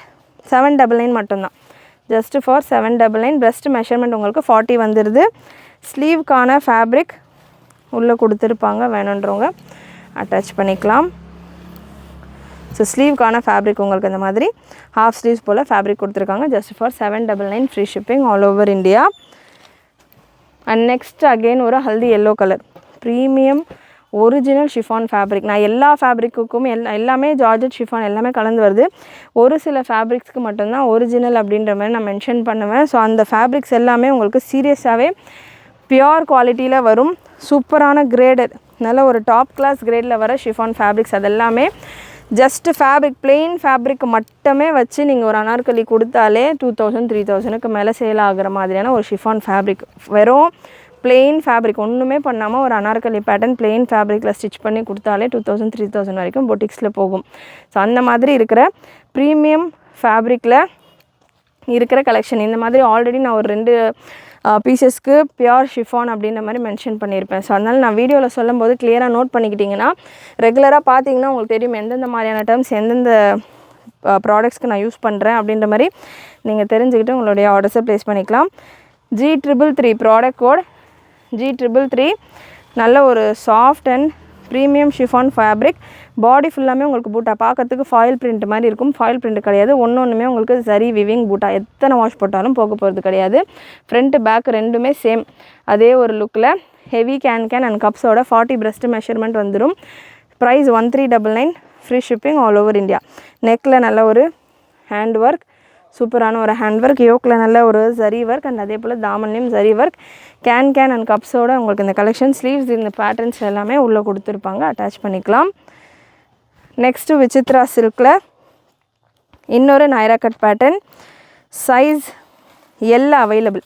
799 மட்டும்தான். Just for 799. பிரஸ்ட் மெஷர்மெண்ட் உங்களுக்கு 40 வந்துடுது. ஸ்லீவ்க்கான ஃபேப்ரிக் உள்ளே கொடுத்துருப்பாங்க, வேணுன்றவங்க அட்டாச் பண்ணிக்கலாம். ஸோ ஸ்லீவ்க்கான ஃபேப்ரிக் உங்களுக்கு இந்த மாதிரி ஹாஃப் ஸ்லீவ்ஸ் போல் ஃபேப்ரிக் கொடுத்துருக்காங்க. Just for 799, free shipping all over India. And next again ஒரு haldi yellow colour premium original chiffon fabric. நான் எல்லா ஃபேப்ரிக்குக்கும் எல்லாமே ஜார்ஜெட் ஷிஃபான் எல்லாமே கலந்து வருது. ஒரு சில ஃபேப்ரிக்ஸ்க்கு மட்டும்தான் ஒரிஜினல் அப்படின்ற மாதிரி நான் மென்ஷன் பண்ணுவேன். ஸோ அந்த ஃபேப்ரிக்ஸ் எல்லாமே உங்களுக்கு சீரியஸாகவே பியோர் குவாலிட்டியில் வரும். சூப்பரான கிரேடட், நல்ல ஒரு டாப் கிளாஸ் கிரேடில் வர ஷிஃபான் ஃபேப்ரிக்ஸ். அதெல்லாமே ஜஸ்ட்டு ஃபேப்ரிக் பிளெயின் ஃபேப்ரிக் மட்டுமே வச்சு நீங்கள் ஒரு அனார்கலி கொடுத்தாலே 2000 3000க்கு மேலே சேல் ஆகிற மாதிரியான ஒரு ஷிஃபான் ஃபேப்ரிக். வெறும் பிளெயின் ஃபேப்ரிக் ஒன்றுமே பண்ணாமல் ஒரு அனார்கலி பேட்டர்ன் பிளெயின் ஃபேப்ரிக்கில் ஸ்டிச் பண்ணி கொடுத்தாலே 2000 3000 வரைக்கும் பொட்டிக்ஸில் போகும். ஸோ அந்த மாதிரி இருக்கிற ப்ரீமியம் ஃபேப்ரிக்கில் இருக்கிற கலெக்ஷன். இந்த மாதிரி ஆல்ரெடி நான் ஒரு 2 பீசஸ்க்கு பியோர் ஷிஃபான் அப்படின்ற மாதிரி மென்ஷன் பண்ணியிருப்பேன். ஸோ அதனால் நான் வீடியோவில் சொல்லும் போது கிளியராக நோட் பண்ணிக்கிட்டிங்கன்னா ரெகுலராக பார்த்தீங்கன்னா உங்களுக்கு தெரியும் எந்தெந்த மாதிரியான டேர்ம்ஸ் எந்தெந்த ப்ராடக்ட்ஸ்க்கு நான் யூஸ் பண்ணுறேன் அப்படின்ற மாதிரி நீங்கள் தெரிஞ்சுக்கிட்டு உங்களுடைய ஆர்டர்ஸை ப்ளேஸ் பண்ணிக்கலாம். G333 product code G333. நல்ல ஒரு soft and premium chiffon fabric. Body ஃபுல்லாமே உங்களுக்கு பூட்டா பார்க்கறதுக்கு ஃபாயில் பிரிண்ட் மாதிரி இருக்கும். ஃபாயில் பிரிண்ட் கிடையாது, ஒன்றுமே உங்களுக்கு சரி விவிங் பூட்டா. எத்தனை வாஷ் போட்டாலும் போக போகிறது கிடையாது. ஃப்ரண்ட் பேக் ரெண்டுமே சேம் அதே ஒரு லுக்கில் ஹெவி கேன் அண்ட் கப்ஸோட 40 பிரஸ்ட் மெஷர்மெண்ட் வந்துடும். Price 1399, free shipping all over India. நெக்கில் நல்ல ஒரு ஹேண்ட் ஒர்க், சூப்பரான ஒரு ஹேண்ட் ஒர்க். யோக்கில் நல்ல ஒரு ஜரி ஒர்க் அண்ட் அதே போல் தாமன்லேயும் ஜரி ஒர்க். கேன் அண்ட் கப்ஸோடு உங்களுக்கு இந்த கலெக்ஷன் ஸ்லீவ்ஸ் இந்த பேட்டர்ன்ஸ் எல்லாமே உள்ளே கொடுத்துருப்பாங்க, அட்டாச் பண்ணிக்கலாம். நெக்ஸ்ட்டு விசித்ரா சில்கில் இன்னொரு Naira cut pattern. Size L available.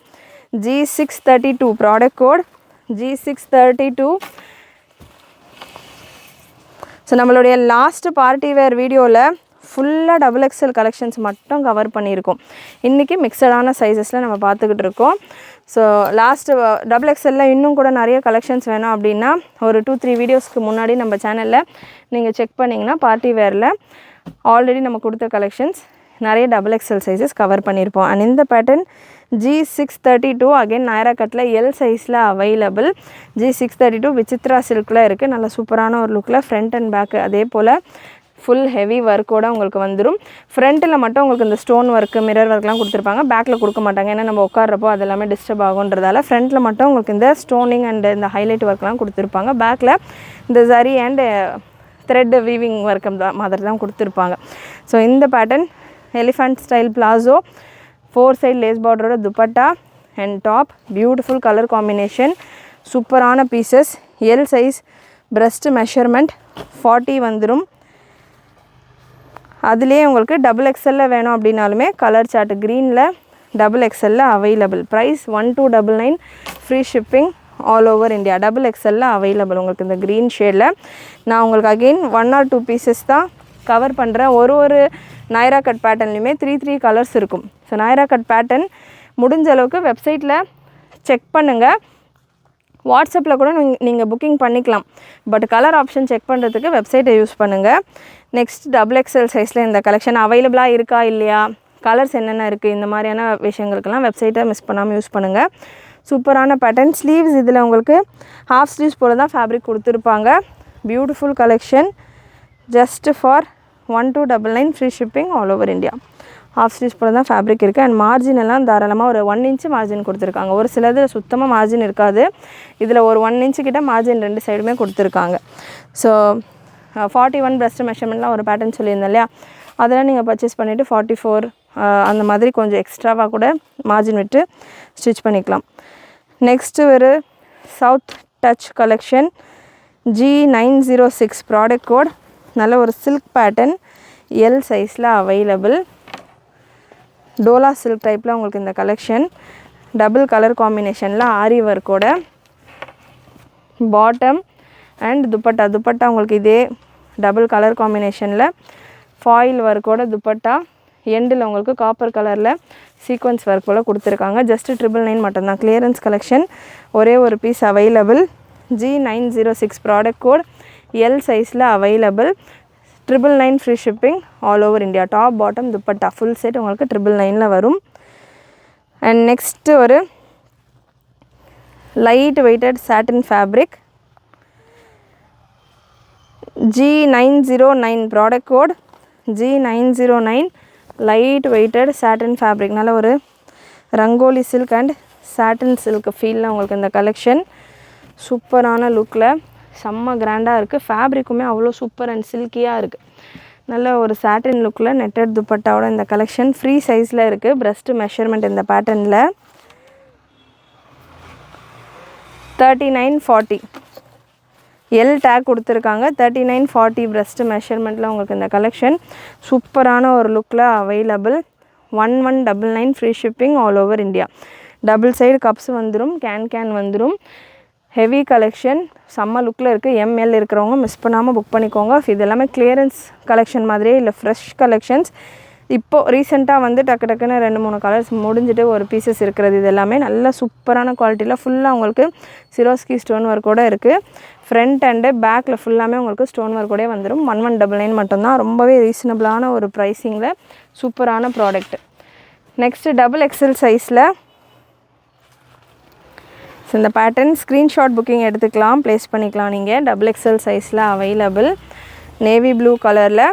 G632 product code G632. So நம்மளுடைய லாஸ்ட்டு பார்ட்டி வேர் வீடியோவில் ஃபுல்லாக டபுள் எக்ஸல் கலெக்ஷன்ஸ் மட்டும் கவர் பண்ணியிருக்கோம். இன்றைக்கி மிக்சடான சைஸஸில் நம்ம பார்த்துக்கிட்டு இருக்கோம். ஸோ லாஸ்ட்டு டபுள் எக்ஸலில் இன்னும் கூட நிறைய கலெக்ஷன்ஸ் வேணும் அப்படின்னா ஒரு 2-3 வீடியோஸ்க்கு முன்னாடி நம்ம சேனலில் நீங்கள் செக் பண்ணிங்கன்னா பார்ட்டி வேரில் ஆல்ரெடி நம்ம கொடுத்த கலெக்ஷன்ஸ் நிறைய டபுள் எக்ஸல் சைஸஸ் கவர் பண்ணியிருப்போம். அண்ட் இந்த பேட்டர்ன் G632 அகைன் நாயரா கட்டில் எல் சைஸில் அவைலபிள். G632 விசித்ரா சில்கில் இருக்குது. நல்ல சூப்பரான ஒரு லுக்கில் ஃப்ரண்ட் அண்ட் பேக்கு அதே போல் ஃபுல் ஹெவி ஒர்க்கோடு உங்களுக்கு வந்துடும். ஃப்ரண்ட்டில் மட்டும் உங்களுக்கு இந்த ஸ்டோன் ஒர்க்கு மிரர் ஒர்க்லாம் கொடுத்துருப்பாங்க. பேக்கில் கொடுக்க மாட்டாங்க, ஏன்னா நம்ம உட்கார்றப்போ அது எல்லாமே டிஸ்டர்ப் ஆகுன்றதால ஃப்ரண்ட்டில் மட்டும் உங்களுக்கு இந்த ஸ்டோனிங் அண்ட் இந்த ஹைலைட் ஒர்க்லாம் கொடுத்துருப்பாங்க. பேக்கில் இந்த zari and thread weaving work மாதிரி தான் கொடுத்துருப்பாங்க. ஸோ இந்த pattern elephant style palazzo, 4 side lace பார்டரோட dupatta and top, beautiful colour combination, சூப்பரான pieces. L size breast measurement 40 வந்துடும். அதுலேயே உங்களுக்கு டபுள் எக்ஸலில் வேணும் அப்படின்னாலுமே கலர் சார்ட் க்ரீனில் டபுள் எக்ஸலில் available. Price 1299, free shipping all over India. Double எக்ஸலில் அவைலபிள் உங்களுக்கு இந்த க்ரீன் ஷேடில். நான் உங்களுக்கு அகெயின் 1 or 2 பீசஸ் தான் கவர் பண்ணுறேன். ஒரு நாயரா கட் பேட்டர்ன்லையுமே 3 கலர்ஸ் இருக்கும். ஸோ நாயரா கட் பேட்டர்ன் முடிஞ்ச அளவுக்கு வெப்சைட்டில் செக் பண்ணுங்கள். வாட்ஸ்அப்பில் கூட நீங்கள் புக்கிங் பண்ணிக்கலாம். பட் கலர் ஆப்ஷன் செக் பண்ணுறதுக்கு வெப்சைட்டை யூஸ் பண்ணுங்கள். நெக்ஸ்ட் டபுள் எக்ஸல் சைஸில் இந்த கலெக்ஷன் அவைலபிளாக இருக்கா இல்லையா, கலர்ஸ் என்னென்ன இருக்குது, இந்த மாதிரியான விஷயங்களுக்கெல்லாம் வெப்சைட்டை மிஸ் பண்ணாமல் யூஸ் பண்ணுங்கள். சூப்பரான பேட்டர்ன். ஸ்லீவ்ஸ் இதில் உங்களுக்கு ஹாஃப் ஸ்லீவ்ஸ் போல் தான் ஃபேப்ரிக் கொடுத்துருப்பாங்க. Beautiful collection. Just for 1299, free shipping all over India. Half sleeves போல் தான் ஃபேப்ரிக் இருக்குது. அண்ட் மார்ஜின் எல்லாம் தாராளமாக ஒரு 1 inch மார்ஜின் கொடுத்துருக்காங்க. ஒரு சிலது சுத்தமாக மார்ஜின் இருக்காது. இதில் ஒரு 1 inch கிட்ட மார்ஜின் 2 சைடுமே கொடுத்துருக்காங்க. ஸோ 41 பிரஸ்ட் மெஷர்மெண்ட்லாம் ஒரு பேட்டர்ன் சொல்லியிருந்தேன் இல்லையா, அதெல்லாம் நீங்கள் பர்ச்சேஸ் பண்ணிவிட்டு 44 அந்த மாதிரி கொஞ்சம் எக்ஸ்ட்ராவாக கூட மார்ஜின் விட்டு ஸ்டிச் பண்ணிக்கலாம். நெக்ஸ்ட்டு ஒரு south touch collection. G906 product code. நல்ல ஒரு சில்க் பேட்டர்ன் எல் சைஸில் அவைலபிள். டோலா சில்க் டைப்பில் உங்களுக்கு இந்த கலெக்ஷன் டபுள் கலர் காம்பினேஷனில் ஆரி ஒர்க்கோட பாட்டம் அண்ட் துப்பட்டா உங்களுக்கு இதே டபுள் கலர் காம்பினேஷனில் ஃபாயில் ஒர்க்கோட துப்பட்டா. எண்டில் உங்களுக்கு காப்பர் கலரில் சீக்வன்ஸ் ஒர்க் போல் கொடுத்துருக்காங்க. ஜஸ்ட் 999 மட்டும்தான். Clearance collection. ஒரே ஒரு piece available. G906 product code L சைஸில் available. 999, free shipping all over India. Top bottom dupatta full set உங்களுக்கு 999 வரும். அண்ட் நெக்ஸ்ட்டு ஒரு light weighted satin fabric. G909 product code. G909 light weighted satin fabric. நல்ல ஒரு Rangoli silk and satin silk ஃபீலில் உங்களுக்கு இந்த collection சூப்பரான லுக்கில் செம்ம கிராண்டாக இருக்குது. ஃபேப்ரிக்குமே அவ்வளோ சூப்பர் அண்ட் சில்கியாக இருக்குது. நல்ல ஒரு சாட்டின் லுக்கில் நெட்டட் துப்பட்டாவோட இந்த கலெக்ஷன் ஃப்ரீ சைஸில் இருக்குது. பிரஸ்ட் மெஷர்மெண்ட் இந்த பேட்டர்னில் 3940 எல் டேக் கொடுத்துருக்காங்க. 3940 பிரஸ்ட் மெஷர்மெண்ட்டில் உங்களுக்கு இந்த கலெக்ஷன் சூப்பரான ஒரு லுக்கில் available. 1199, free shipping all over India. Double side cuffs வந்துடும், கேன் வந்துடும். ஹெவி கலெக்ஷன் செம்ம லுக்கில் இருக்குது. ML இருக்கிறவங்க மிஸ் பண்ணாமல் புக் பண்ணிக்கோங்க. இது எல்லாமே கிளியரன்ஸ் கலெக்ஷன் மாதிரியே இல்லை, ஃப்ரெஷ் கலெக்ஷன்ஸ். இப்போது ரீசெண்டாக வந்து டக்குன்னு 2-3 கலர்ஸ் முடிஞ்சுட்டு ஒரு பீசஸ் இருக்கிறது. இது எல்லாமே நல்ல சூப்பரான குவாலிட்டியில் ஃபுல்லாக உங்களுக்கு சிரோஸ்கி ஸ்டோன் ஒர்க்கோடு இருக்குது. ஃப்ரண்ட் அண்டு பேக்கில் ஃபுல்லாமே உங்களுக்கு ஸ்டோன் ஒர்க்கோடே வந்துடும். 1199 மட்டும்தான். ரொம்பவே ரீசனபிளான ஒரு ப்ரைஸிங்கில் சூப்பரான ப்ராடக்ட். நெக்ஸ்ட்டு டபுள் எக்ஸல் சைஸில் ஸோ இந்த பேட்டர்ன் ஸ்க்ரீன்ஷாட் புக்கிங் எடுத்துக்கலாம், ப்ளேஸ் பண்ணிக்கலாம். நீங்கள் டபுள் எக்ஸல் சைஸில் அவைலபிள். நேவி ப்ளூ கலரில்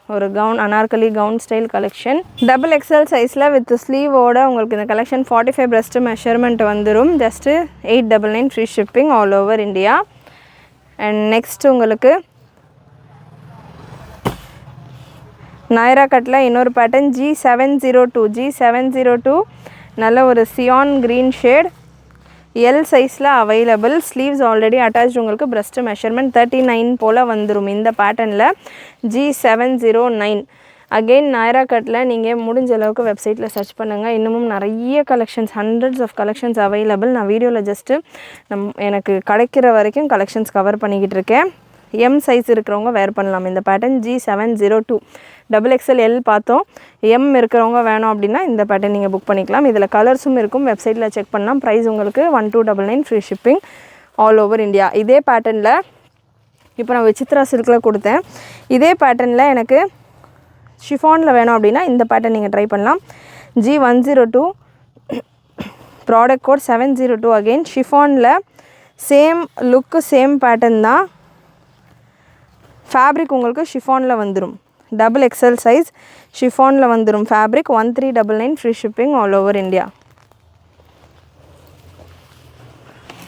ஒரு gown, Anarkali gown style collection. Double XL சைஸில் வித் ஸ்லீவோட உங்களுக்கு இந்த கலெக்ஷன் 45 பிரஸ்ட் மெஷர்மெண்ட் வந்துடும். Just 899, free shipping all over India. And next உங்களுக்கு நாயரா கட்டில் இன்னொரு பேட்டர்ன் G702 நல்ல ஒரு சியான் க்ரீன் ஷேட் எல் சைஸில் அவைலபிள். Sleeves already attach. உங்களுக்கு பிரஸ்ட் மெஷர்மெண்ட் 39 போல் வந்துடும் இந்த பேட்டர்னில். G709 அகெயின் நாயரா கட்டில் நீங்கள் முடிஞ்ச அளவுக்கு வெப்சைட்டில் சர்ச் பண்ணுங்கள். இன்னமும் நிறைய collections, hundreds of collections available. நான் வீடியோவில் ஜஸ்ட்டு எனக்கு கிடைக்கிற வரைக்கும் கலெக்ஷன்ஸ் கவர் பண்ணிக்கிட்டு இருக்கேன். எம் சைஸ் இருக்கிறவங்க வேர் பண்ணலாம். இந்த பேட்டர்ன் G702 XXL பார்த்தோம். எம் இருக்கிறவங்க வேணும் அப்படின்னா இந்த பேட்டர்ன் நீங்கள் புக் பண்ணிக்கலாம். இதில் கலர்ஸும் இருக்கும், வெப்சைட்டில் செக் பண்ணலாம். ப்ரைஸ் உங்களுக்கு 1299 free shipping all over India. இதே பேட்டர்னில் இப்போ நான் விசித்ரா சில்கில் கொடுத்தேன். இதே பேட்டர்னில் எனக்கு ஷிஃபானில் வேணும் அப்படின்னா இந்த பேட்டர்ன் நீங்கள் ட்ரை பண்ணலாம். G102 product code 702. அகெயின் ஷிஃபானில் சேம் லுக்கு சேம் பேட்டர்ன் தான். ஃபேப்ரிக் உங்களுக்கு ஷிஃபானில் வந்துடும். XXL சைஸ் ஷிஃபானில் வந்துடும். Fabric 1399 free shipping all over India.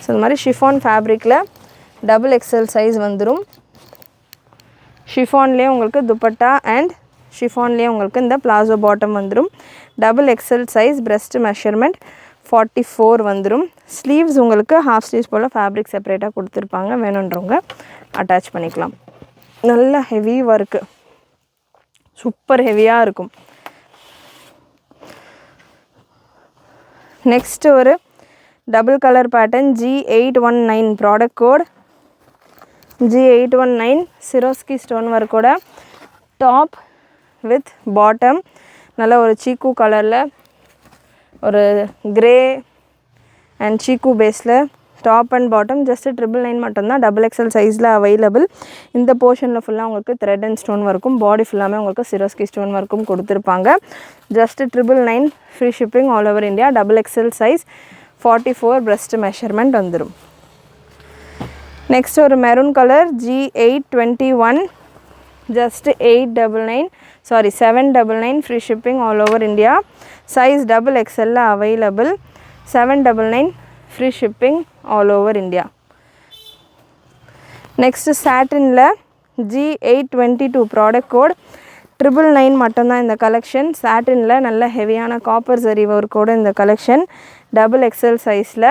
So இந்த மாதிரி ஷிஃபான் ஃபேப்ரிக்கில் XXL சைஸ் வந்துடும். ஷிஃபான்லேயே உங்களுக்கு துப்பட்டா அண்ட் ஷிஃபான்லேயே உங்களுக்கு இந்த பிளாசோ பாட்டம் வந்துடும். XXL சைஸ் பிரெஸ்ட் மெஷர்மெண்ட் 44 வந்துடும். ஸ்லீவ்ஸ் உங்களுக்கு ஹாஃப் ஸ்லீவ்ஸ் போல் ஃபேப்ரிக் செப்பரேட்டாக கொடுத்துருப்பாங்க. வேணுன்றவங்க அட்டாச் பண்ணிக்கலாம். நல்ல ஹெவி ஒர்க்கு, சூப்பர் ஹெவியாக இருக்கும். நெக்ஸ்ட்டு ஒரு double colour pattern G819 product code G819 Swarovski stone ஒர்க்கோட டாப் வித் பாட்டம். நல்ல ஒரு சீக்கு கலரில் ஒரு கிரே அண்ட் சீக்கு பேஸில் டாப் அண்ட் பாட்டம். ஜஸ்ட்டு 999 மட்டும்தான். XXL சைஸில் அவைலபிள். இந்த போர்ஷனில் ஃபுல்லாக உங்களுக்கு த்ரெட் அண்ட் ஸ்டோன் ஒர்க்கும், பாடி ஃபுல்லாமே உங்களுக்கு சிரோஸ்கி ஸ்டோன் ஒர்க்கும் கொடுத்துருப்பாங்க. Just 999 free shipping all over India. XXL size 44 breast measurement வந்துடும். நெக்ஸ்ட் ஒரு maroon colour G821 just 799 free shipping all over India. Size XXL available. 799 free shipping all over India. Next சாட்டினில் G822 product code 999 மட்டும்தான் இந்த collection. சாட்டினில் நல்ல ஹெவியான copper zari ஒர்க்கோடு இந்த collection. XXL சைஸில்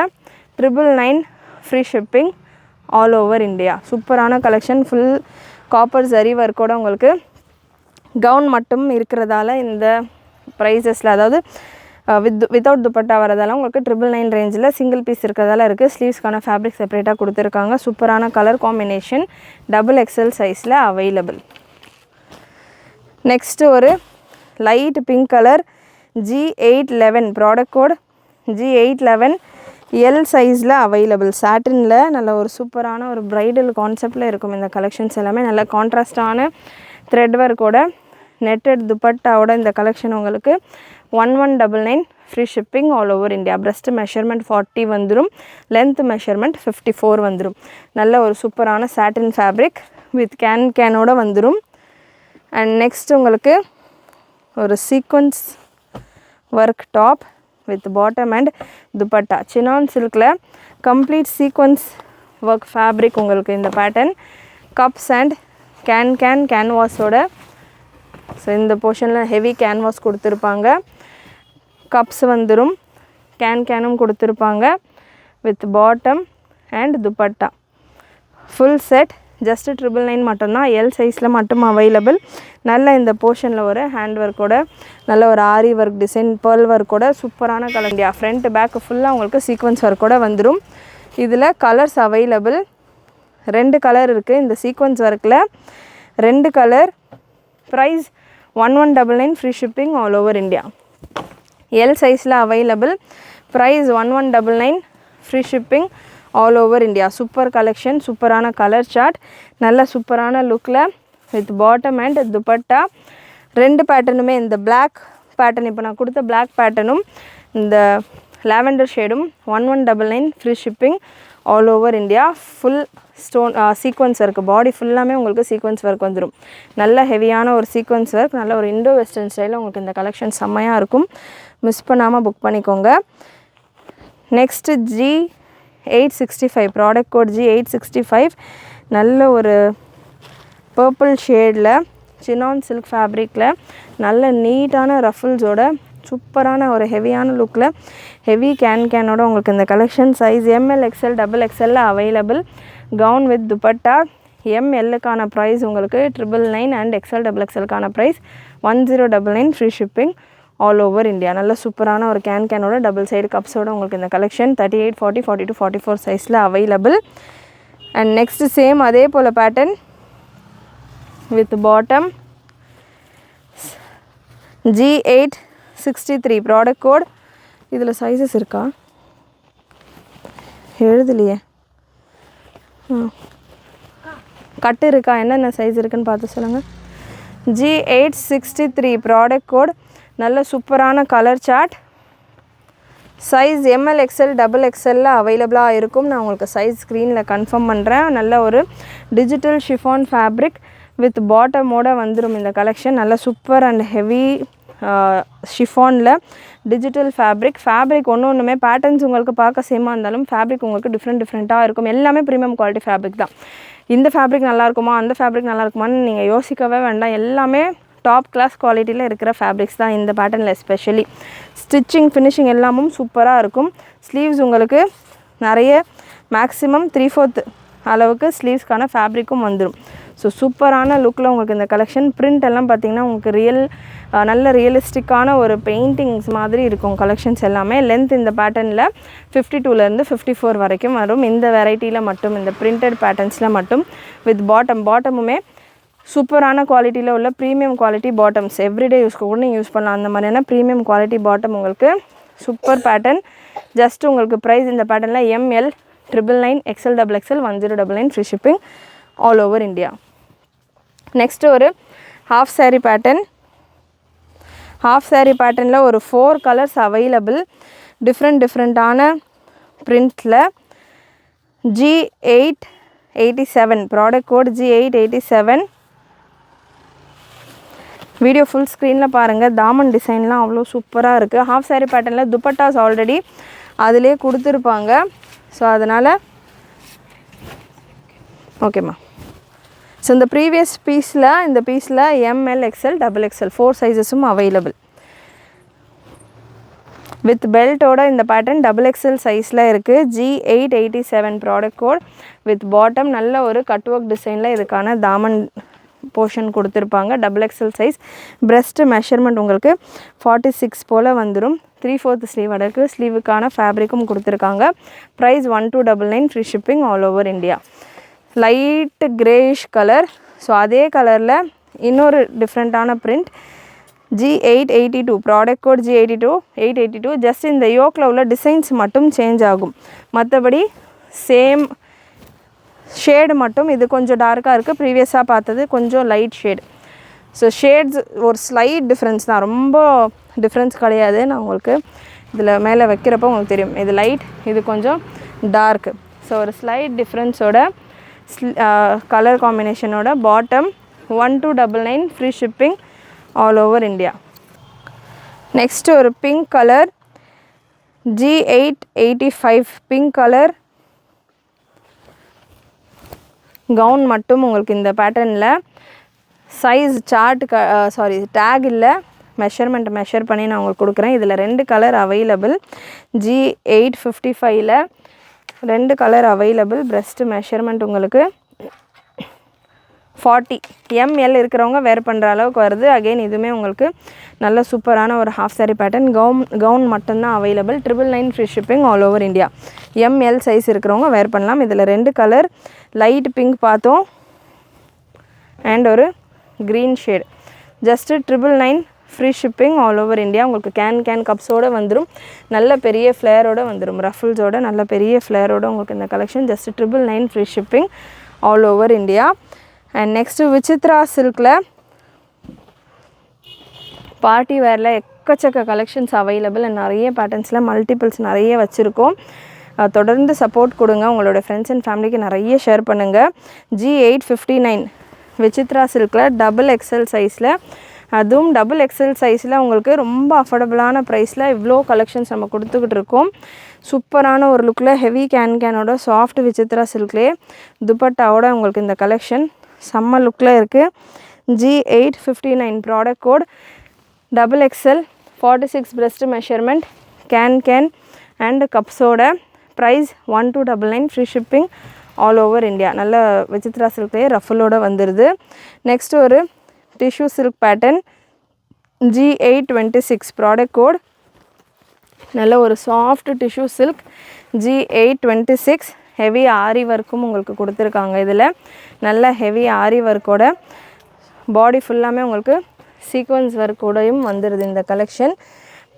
999 free shipping all over India. சூப்பரான collection. Full copper zari ஒர்க்கோடு உங்களுக்கு gown மட்டும் இருக்கிறதால இந்த ப்ரைஸஸில், அதாவது வித்தவுட் துப்பட்டா வரதால உங்களுக்கு 999 ரேஞ்சில் சிங்கிள் பீஸ் இருக்கிறதால இருக்குது. ஸ்லீவ்ஸ்க்கான ஃபேப்ரிக் செப்பரேட்டாக கொடுத்துருக்காங்க. சூப்பரான கலர் காம்பினேஷன். XXL சைஸில் அவைலபிள். நெக்ஸ்ட்டு ஒரு light pink colour G811 product code G811 L சைஸில் அவைலபிள். சாட்டினில் நல்ல ஒரு சூப்பரான ஒரு ப்ரைடல் கான்செப்டில் இருக்கும் இந்த கலெக்ஷன்ஸ் எல்லாமே. நல்ல கான்ட்ராஸ்டான த்ரெட் ஒர்க்கோட நெட்டட் துப்பட்டாவோட இந்த கலெக்ஷன் உங்களுக்கு 1199 free shipping all over India. Breast measurement 40 வந்துடும். லென்த் மெஷர்மெண்ட் 54 வந்துடும். நல்ல ஒரு சூப்பரான சாட்டின் ஃபேப்ரிக் வித் கேனோட வந்துடும். அண்ட் நெக்ஸ்ட் உங்களுக்கு ஒரு sequins work top with bottom and dupatta. Chinon சில்கில் கம்ப்ளீட் சீக்வன்ஸ் ஒர்க் ஃபேப்ரிக் உங்களுக்கு இந்த பேட்டர்ன். கப்ஸ் அண்ட் கேன்வாஸோட. ஸோ இந்த போர்ஷனில் ஹெவி கேன்வாஸ் கொடுத்துருப்பாங்க. கப்ஸ் வந்துடும். கேனும் கொடுத்துருப்பாங்க with bottom and dupatta. Full set just 999 மட்டும்தான். எல் சைஸில் மட்டும் அவைலபிள். நல்ல இந்த போர்ஷனில் ஒரு ஹேண்ட் ஒர்க்கோட நல்ல ஒரு ஆரி ஒர்க் டிசைன் பேர்ல் ஒர்க்கோட சூப்பரான கலர். இந்தியா ஃப்ரண்ட் பேக் ஃபுல்லாக உங்களுக்கு சீக்வன்ஸ் ஒர்க்கோட வந்துடும். இதில் கலர்ஸ் அவைலபிள். 2 கலர் இருக்குது இந்த சீக்வன்ஸ் ஒர்க்கில். 2 colour. Price 1199 free shipping all over India. L சைஸில் available. Price 1199 free shipping all over India. Super collection. சூப்பரான கலர் சார்ட். நல்ல சூப்பரான லுக்கில் வித் பாட்டம் அண்ட் துப்பட்டா. 2 பேட்டர்னுமே இந்த பிளாக் பேட்டர்ன், இப்போ நான் கொடுத்த பிளாக் பேட்டர்னும் இந்த லாவெண்டர் ஷேடும் 1199 free shipping all over India. Full stone sequins work. Body ஃபுல்லாமே உங்களுக்கு சீக்வன்ஸ் ஒர்க் வந்துடும். நல்ல ஹெவியான ஒரு சீக்வன்ஸ் ஒர்க். நல்ல ஒரு இண்டோ வெஸ்டர்ன் ஸ்டைலில் உங்களுக்கு இந்த கலெக்ஷன் செம்மையாக இருக்கும். மிஸ் பண்ணாமல் புக் பண்ணிக்கோங்க. Next G865 product code G865. நல்ல ஒரு பர்பிள் ஷேடில் சினான் சில்க் ஃபேப்ரிக்கில் நல்ல நீட்டான ரஃபிள்ஸோட சூப்பரான ஒரு ஹெவியான லுக்கில் ஹெவி கேனோட உங்களுக்கு இந்த collection. Size ML XL XXL available. Gown with dupatta. MLக்கான ப்ரைஸ் உங்களுக்கு 999 and XL price 1099 free shipping all over India. நல்ல சூப்பரான ஒரு கேனோட டபுள் சைடு கப்ஸோட உங்களுக்கு இந்த கலெக்ஷன் 38, 40, 42, 44 சைஸில் அவைலபிள். அண்ட் நெக்ஸ்ட் சேம் அதே போல் pattern with bottom G863 product code. இதில் சைஸஸ் இருக்கா எழுதலையே, கட்டு இருக்கா, என்னென்ன சைஸ் இருக்குன்னு பார்த்து சொல்லுங்கள். G863 product code. நல்ல சூப்பரான colour chart. Size ML, XL, XXL அவைலபிளாக இருக்கும். நான் உங்களுக்கு சைஸ் ஸ்க்ரீனில் கன்ஃபார்ம் பண்ணுறேன். நல்ல ஒரு டிஜிட்டல் ஷிஃபான் ஃபேப்ரிக் வித் பாட்டமோடு வந்துடும் இந்த கலெக்ஷன். நல்ல சூப்பர் அண்ட் ஹெவி ஷிஃபானில் டிஜிட்டல் ஃபேப்ரிக் ஒன்றுமே பேட்டர்ன்ஸ் உங்களுக்கு பார்க்க சேமாக இருந்தாலும் ஃபேப்ரிக் உங்களுக்கு டிஃப்ரெண்ட்டாக இருக்கும். எல்லாமே ப்ரீமியம் குவாலிட்டி ஃபேப்ரிக் தான். இந்த ஃபேப்ரிக் நல்லாயிருக்குமா அந்த ஃபேப்ரிக் நல்லாயிருக்குமான்னு நீங்கள் யோசிக்கவே வேண்டாம். எல்லாமே டாப் கிளாஸ் குவாலிட்டியில் இருக்கிற ஃபேப்ரிக்ஸ் தான் இந்த பேட்டர்னில். எஸ்பெஷலி ஸ்டிச்சிங் ஃபினிஷிங் எல்லாமும் சூப்பராக இருக்கும். ஸ்லீவ்ஸ் உங்களுக்கு நிறைய மேக்ஸிமம் 3/4 அளவுக்கு ஸ்லீவ்ஸ்க்கான ஃபேப்ரிக்கும் வந்துடும். ஸோ சூப்பரான லுக்கில் உங்களுக்கு இந்த கலெக்ஷன். பிரிண்ட் எல்லாம் பார்த்திங்கன்னா உங்களுக்கு நல்ல ரியலிஸ்டிக்கான ஒரு பெயிண்டிங்ஸ் மாதிரி இருக்கும் கலெக்ஷன்ஸ் எல்லாமே. லென்த் இந்த பேட்டர்னில் 52லேருந்து 54 வரைக்கும் வரும். இந்த வெரைட்டியில் மட்டும், இந்த பிரிண்டட் பேட்டர்ன்ஸில் மட்டும் வித் பாட்டமுமே சூப்பரான குவாலிட்டியில் உள்ள ப்ரீமியம் குவாலிட்டி பாட்டம்ஸ். எவ்ரிடே யூஸ்க்கு கூட நீங்கள் யூஸ் பண்ணலாம். அந்த மாதிரியான ப்ரீமியம் குவாலிட்டி பாட்டம் உங்களுக்கு சூப்பர் பேட்டர்ன். ஜஸ்ட் உங்களுக்கு ப்ரைஸ் இந்த பேட்டர்னில் ML 999, XL 1099 free shipping all over India. Next ஒரு half saree pattern. Half saree பேட்டர்னில் ஒரு 4 கலர்ஸ் அவைலபிள். டிஃப்ரெண்ட்டான பிரிண்டில். G887 product code G887. Video full ஸ்க்ரீனில் பாருங்கள். தாமன் டிசைன்லாம் அவ்வளோ சூப்பராக இருக்குது. ஹாஃப் saree பேட்டர்னில் துப்பட்டாஸ் ஆல்ரெடி அதிலே கொடுத்துருப்பாங்க. ஸோ அதனால் ஓகேம்மா. ஸோ இந்த ப்ரீவியஸ் இந்த பீஸில் ML, XL, XXL 4 சைஸஸும் அவைலபிள். வித் பெல்ட்டோட இந்த பேட்டர்ன் XXL சைஸில் இருக்குது. G887 product code with bottom. நல்ல ஒரு கட் ஒர்க் டிசைனில் இதுக்கான தாமன் போர்ஷன் கொடுத்துருப்பாங்க. XXL size. பிரெஸ்ட் மெஷர்மெண்ட் உங்களுக்கு 46 போல் வந்துடும். 3/4 ஸ்லீவ் அடக்கு. ஸ்லீவுக்கான ஃபேப்ரிக்கும் கொடுத்துருக்காங்க. Price 1299 free shipping all over India. Light greyish colour. So அதே கலரில் இன்னொரு டிஃப்ரெண்ட்டான print. G882 product code G882. Just இந்த யோக்கில் உள்ள டிசைன்ஸ் மட்டும் சேஞ்ச் ஆகும். மற்றபடி சேம் ஷேடு மட்டும் இது கொஞ்சம் டார்க்காக இருக்குது. ப்ரீவியஸாக பார்த்தது கொஞ்சம் லைட் ஷேடு. ஸோ ஷேட்ஸ் ஒரு ஸ்லைட் டிஃப்ரென்ஸ் தான், ரொம்ப டிஃப்ரென்ஸ் கிடையாது. நான் உங்களுக்கு இதில் மேலே வைக்கிறப்போ உங்களுக்கு தெரியும். இது லைட், இது கொஞ்சம் டார்க்கு. ஸோ ஒரு ஸ்லைட் டிஃப்ரென்ஸோட கலர் காம்பினேஷனோட bottom 1299 free shipping all over India. Next ஒரு pink colour. G885 pink colour gown மட்டும் உங்களுக்கு இந்த பேட்டர்னில். சைஸ் டேக் இல்லை, மெஷர் பண்ணி நான் உங்களுக்கு கொடுக்குறேன். இதில் 2 கலர் அவைலபிள். G855ல் 2 கலர் அவைலபிள். பிரெஸ்ட் மெஷர்மெண்ட் உங்களுக்கு 40 ML இருக்கிறவங்க வேர் பண்ணுற அளவுக்கு வருது. அகெயின் இதுவுமே உங்களுக்கு நல்ல சூப்பரான ஒரு ஹாஃப் saree பேட்டர்ன். கவுன் மட்டும்தான் available. 999 free shipping all over India. ML size இருக்கிறவங்க வேர் பண்ணலாம். இதில் 2 கலர். லைட் பிங்க் பார்த்தோம் அண்ட் ஒரு green shade. Just 999 free shipping all over India. உங்களுக்கு கேன் கப்ஸோடு வந்துடும். நல்ல பெரிய ஃப்ளேரோடு வந்துடும். ரஃபிள்ஸோட நல்ல பெரிய ஃப்ளேரோடு உங்களுக்கு இந்த collection. Just 999 free shipping all over India. And next Vichitra சில்கில் பார்ட்டி வேரில் எக்கச்சக்க கலெக்ஷன்ஸ் அவைலபிள். அண்ட் நிறைய பேட்டர்ன்ஸில் மல்டிபிள்ஸ் நிறைய வச்சுருக்கோம். தொடர்ந்து சப்போர்ட் கொடுங்க. உங்களோட ஃப்ரெண்ட்ஸ் அண்ட் ஃபேமிலிக்கு நிறைய ஷேர் பண்ணுங்கள். G859 விசித்ரா சில்கில் XXL சைஸில், அதுவும் XXL சைஸில் உங்களுக்கு ரொம்ப அஃபோர்டபுளான ப்ரைஸில் இவ்வளோ கலெக்ஷன்ஸ் நம்ம கொடுத்துக்கிட்டு இருக்கோம். சூப்பரான ஒரு லுக்கில் ஹெவி கேனோட சாஃப்ட் விசித்ரா சில்க்லேயே துப்பட்டாவோட உங்களுக்கு இந்த கலெக்ஷன் செம்ம லுக்கில் இருக்குது. G859 product code XXL 46 breast measurement can and கப்ஸோட price 1299 free shipping all over India. நல்ல விசித்ரா சில்க்லேயே ரஃபலோட வந்துடுது. நெக்ஸ்ட் ஒரு tissue silk pattern G826 product code. நல்ல ஒரு soft tissue silk G826 heavy aari ஒர்க்கும் உங்களுக்கு கொடுத்துருக்காங்க. இதில் நல்ல ஹெவி ஆரி ஒர்க்கோட பாடி ஃபுல்லாமே உங்களுக்கு சீக்வன்ஸ் ஒர்க்கோடையும் வந்துடுது இந்த collection.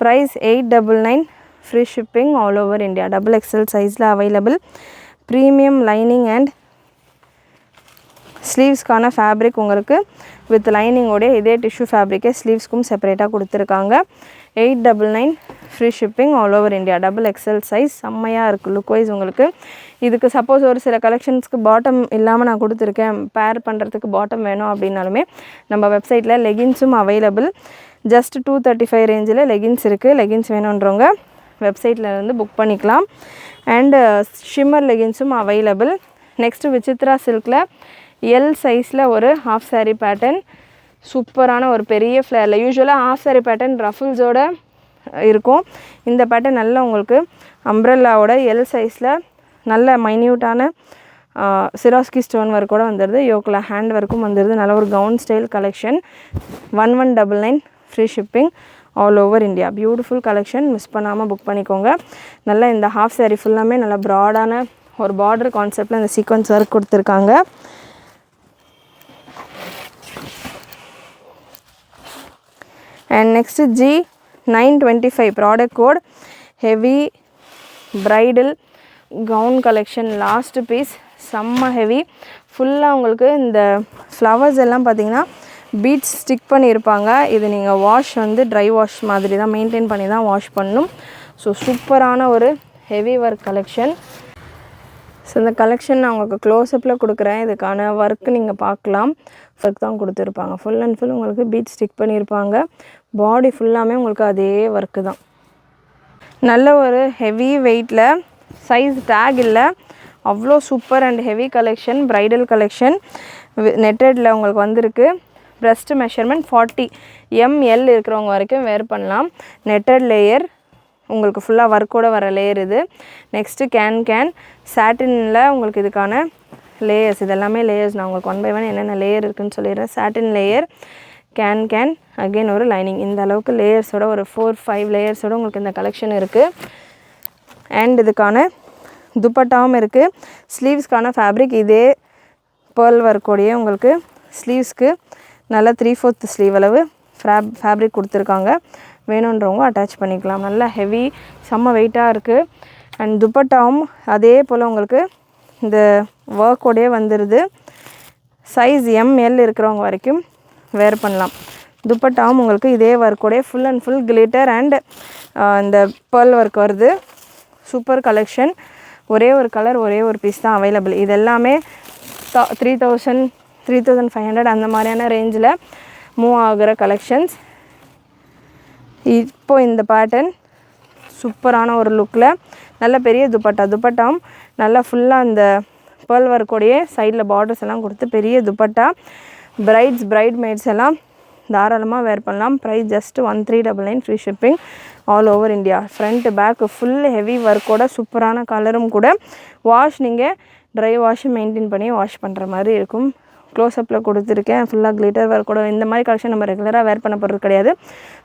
Price 899, free shipping all over India. XXL சைஸில் அவைலபிள். ப்ரீமியம் லைனிங் அண்ட் ஸ்லீவ்ஸ்க்கான ஃபேப்ரிக் உங்களுக்கு வித் லைனிங்கோடைய இதே டிஷ்யூ ஃபேப்ரிக்கே ஸ்லீவ்ஸ்க்கும் செப்பரேட்டாக கொடுத்துருக்காங்க. 899, free shipping all over India. XXL size செம்மையாக இருக்குது லுக் வைஸ் உங்களுக்கு. இதுக்கு சப்போஸ் ஒரு சில கலெக்ஷன்ஸ்க்கு பாட்டம் இல்லாமல் நான் கொடுத்துருக்கேன், பேர் பண்ணுறதுக்கு பாட்டம் வேணும் அப்படின்னாலுமே நம்ம வெப்சைட்டில் லெகின்ஸும் அவைலபிள். ஜஸ்ட் 235 ரேஞ்சில் லெகின்ஸ் இருக்குது. லெகின்ஸ் வேணுன்றவங்க வெப்சைட்டில் இருந்து புக் பண்ணிக்கலாம். அண்டு ஷிம்மர் லெகின்ஸும் அவைலபிள். நெக்ஸ்ட்டு விசித்ரா சில்கில் எல் சைஸில் ஒரு ஹாஃப் சாரீ பேட்டர்ன், சூப்பரான ஒரு பெரிய ஃப்ளேரில். யூஸ்வலாக ஹாஃப் சாரீ பேட்டர்ன் ரஃபிள்ஸோட இருக்கும். இந்த பேட்டர்ன் நல்ல உங்களுக்கு அம்ப்ரெல்லாவோட எல் சைஸில் நல்ல மைன்யூட்டான சிராஸ்கி ஸ்டோன் ஒர்க் கூட வந்துடுது. யோக்கில் ஹேண்ட் ஒர்க்கும் வந்துடுது. நல்ல ஒரு gown style collection. 1199, free shipping all over India. Beautiful collection, miss பண்ணாமல் புக் பண்ணிக்கோங்க. நல்லா இந்த ஹாஃப் சாரீ ஃபுல்லாமே நல்லா ப்ராடான ஒரு பார்டர் கான்செப்டில் இந்த சீக்வன்ஸ் ஒர்க் கொடுத்துருக்காங்க. And next G925 product code. Heavy bridal gown collection. Last piece செம்ம ஹெவி. ஃபுல்லாக உங்களுக்கு இந்த ஃப்ளவர்ஸ் எல்லாம் பார்த்திங்கன்னா பீட்ஸ் ஸ்டிக் பண்ணியிருப்பாங்க. இது நீங்கள் வாஷ் வந்து ட்ரை வாஷ் மாதிரி தான் மெயின்டைன் பண்ணி தான் வாஷ் பண்ணணும். ஸோ சூப்பரான ஒரு ஹெவி ஒர்க் கலெக்ஷன். ஸோ இந்த கலெக்ஷன் நான் உங்களுக்கு க்ளோஸ்அப்பில் கொடுக்குறேன். இதுக்கான ஒர்க் நீங்கள் பார்க்கலாம். ஒர்க் தான் கொடுத்துருப்பாங்க. ஃபுல் அண்ட் ஃபுல் உங்களுக்கு பீட் ஸ்டிக் பண்ணியிருப்பாங்க. பாடி ஃபுல்லாமே உங்களுக்கு அதே ஒர்க்கு தான். நல்ல ஒரு ஹெவி வெயிட்டில், சைஸ் டேக் இல்லை, அவ்வளோ super and heavy collection. Bridal collection நெட்டடில் உங்களுக்கு வந்திருக்கு. ப்ரெஸ்ட் மெஷர்மெண்ட் 40 ml இருக்கிறவங்க வரைக்கும் வேர் பண்ணலாம். நெட்டட் லேயர் உங்களுக்கு ஃபுல்லாக ஒர்க்கோடு வர லேயர் இது. நெக்ஸ்ட்டு கேன் சாட்டினில் உங்களுக்கு இதுக்கான லேயர்ஸ், இதெல்லாமே லேயர்ஸ். நான் உங்களுக்கு 1 by 1 என்னென்ன லேயர் இருக்குதுன்னு சொல்லிடுறேன். சாட்டின் லேயர், கேன் அகெயின் ஒரு லைனிங். இந்த அளவுக்கு லேயர்ஸோட ஒரு 4-5 லேயர்ஸோடு உங்களுக்கு இந்த கலெக்ஷன் இருக்குது. அண்ட் இதுக்கான துப்பட்டாவும் இருக்குது. ஸ்லீவ்ஸ்க்கான ஃபேப்ரிக் இதே பேர்ல் ஒர்க்கோடையே உங்களுக்கு ஸ்லீவ்ஸ்க்கு நல்லா 3/4 ஸ்லீவ் அளவு ஃபேப்ரிக் கொடுத்துருக்காங்க. வேணுன்றவங்க அட்டாச் பண்ணிக்கலாம். நல்லா ஹெவி செம்ம வெயிட்டாக இருக்குது. அண்ட் துப்பட்டாவும் அதே போல் உங்களுக்கு இந்த ஒர்க்கோடையே வந்துடுது. சைஸ் ML இருக்கிறவங்க வரைக்கும் வேர் பண்ணலாம். துப்பட்டாவும் உங்களுக்கு இதே ஒர்க்கோடையே full and full glitter and இந்த பேர்ல் ஒர்க் வருது. Super collection. ஒரே ஒரு கலர், ஒரே ஒரு பீஸ் தான் அவைலபிள். இது எல்லாமே 3000, 3500 அந்த மாதிரியான ரேஞ்சில் மூவ் ஆகிற கலெக்ஷன்ஸ். இப்போ இந்த பேட்டர்ன் சூப்பரான ஒரு லுக்கில் நல்ல பெரிய துப்பட்டாவும் நல்லா ஃபுல்லாக இந்த பேர்ல் ஒர்க்கோடையே சைடில் பார்டர்ஸ் எல்லாம் கொடுத்து பெரிய துப்பட்டா. பிரைட் மேட்ஸ் எல்லாம் தாராளமாக வேர் பண்ணலாம். Price just 1399, free shipping all over India. Front back full heavy ஒர்க்கோட சூப்பரான கலரும் கூட. வாஷ் நீங்கள் ட்ரை வாஷ் மெயின்டைன் பண்ணி வாஷ் பண்ணுற மாதிரி இருக்கும். க்ளோஸ்அப்பில் கொடுத்துருக்கேன். ஃபுல்லாக கிளிட்டர் ஒர்க்கோட. இந்த மாதிரி கலெக்ஷன் நம்ம ரெகுலராக வேர் பண்ண போகிறது கிடையாது.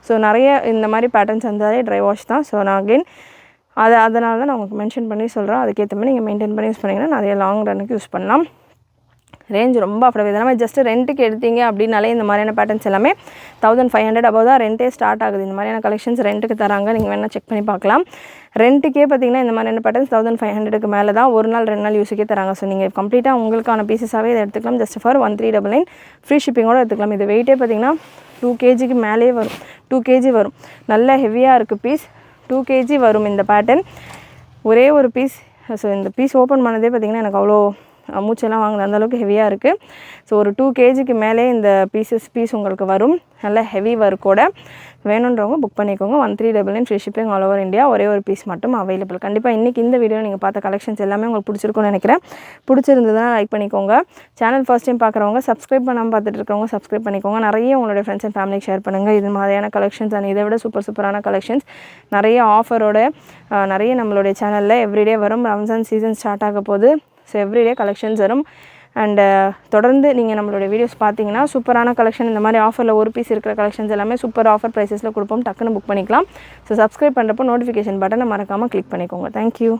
ஸோ நிறைய இந்த மாதிரி பேட்டர்ன்ஸ் வந்தாலே ட்ரை வாஷ் தான். ஸோ நான் அகெயின் அதனால தான் நான் உங்களுக்கு மென்ஷன் பண்ணி சொல்கிறேன். அதுக்கேற்ற மாதிரி நீங்கள் மெயின்டைன் பண்ணி யூஸ் பண்ணிங்கன்னா நிறைய லாங் ரன்னுக்கு யூஸ் பண்ணலாம். ரேஞ்ச் ரொம்ப அஃபோர்டபுள். இதெல்லாம் ஜஸ்ட்டு ரெண்ட்டுக்கு எடுத்தீங்க அப்படின்னாலே இந்த மாதிரியான பேட்டர்ன்ஸ் எல்லாமே 1500 above தான் ரெண்டே ஸ்டார்ட் ஆகுது. இந்த மாதிரியான கலெக்ஷன்ஸ் ரெண்ட்டுக்கு தராங்க. நீங்கள் வேணால் செக் பண்ணி பார்க்கலாம். ரெண்ட்டுக்கே பார்த்தீங்கன்னா இந்த மாதிரியான பேட்டர்ன்ஸ் 1500க்கு மேலே தான் ஒரு நாள் 2 நாள் யூஸுக்கே தராங்க. ஸோ நீங்கள் கம்ப்ளீட்டாக உங்களுக்கான பீசஸாகவே இதை எடுத்துக்கலாம். ஜஸ்ட் ஃபார் 1399, ஃப்ரீ ஷிப்பிங்கோடு எடுத்துக்கலாம். இது வெயிட்டே பார்த்தீங்கன்னா 2 kgக்கு மேலே வரும். 2 kg வரும். நல்ல ஹெவியாக இருக்குது பீஸ். 2 kg வரும் இந்த பேட்டர்ன். ஒரே ஒரு பீஸ். ஸோ இந்த பீஸ் ஓப்பன் பண்ணதே பார்த்திங்கன்னா எனக்கு அவ்வளோ மூச்செல்லாம் வாங்கின அந்தளவுக்கு ஹெவியாக இருக்குது. ஸோ ஒரு 2 kgக்கு மேலே இந்த பீஸ் உங்களுக்கு வரும். நல்ல ஹெவி ஒர்க்கோட. வேணுன்றவங்க புக் பண்ணிக்கோங்க. 1399, free shipping all over India. ஒரே ஒரு பீஸ் மட்டும் அவைலபிள். கண்டிப்பாக இன்றைக்கி இந்த வீடியோ நீங்கள் பார்த்த கலெக்ஷன்ஸ் எல்லாமே உங்களுக்கு பிடிச்சிருக்கும்னு நினைக்கிறேன். பிடிச்சிருந்ததுன்னா லைக் பண்ணிக்கோங்க. சேனல் ஃபர்ஸ்ட் டைம் பார்க்குறவங்க, சப்ஸ்கிரைப் பண்ணாமல் பார்த்துட்டு இருக்கவங்க சப்ஸ்கிரைப் பண்ணிக்கோங்க. நிறைய உங்களுடைய ஃப்ரெண்ட்ஸ் அண்ட் ஃபேமிலிக்கு ஷேர் பண்ணுங்கள். இது மாதிரியான கலெக்ஷன்ஸ் அண்ட் இதை விட சூப்பரான கலெக்ஷன்ஸ் நிறைய ஆஃபரோட நிறைய நம்மளுடைய சேனலில் எவ்ரிடே வரும். ரம்ஜான் சீசன் ஸ்டார்ட் ஆக போது. ஸோ எவ்ரிடே கலெக்ஷன்ஸ் வரும். அண்டு தொடர்ந்து நீங்கள் நம்மளோட வீடியோஸ் பார்த்தீங்கன்னா சூப்பரான கலெக்ஷன் இந்த மாதிரி ஆஃபரில் ஒரு பீஸ் இருக்கிற கலெக்ஷன்ஸ் எல்லாமே சூப்பர் ஆஃபர் ப்ரைஸஸில் கொடுப்போம். டக்குன்னு புக் பண்ணிக்கலாம். ஸோ சப்ஸ்கிரைப் பண்ணுறப்போ நோட்டிஃபிகேஷன் பட்டனை மறக்காமல் கிளிக் பண்ணிக்கோங்க. தேங்க்யூ.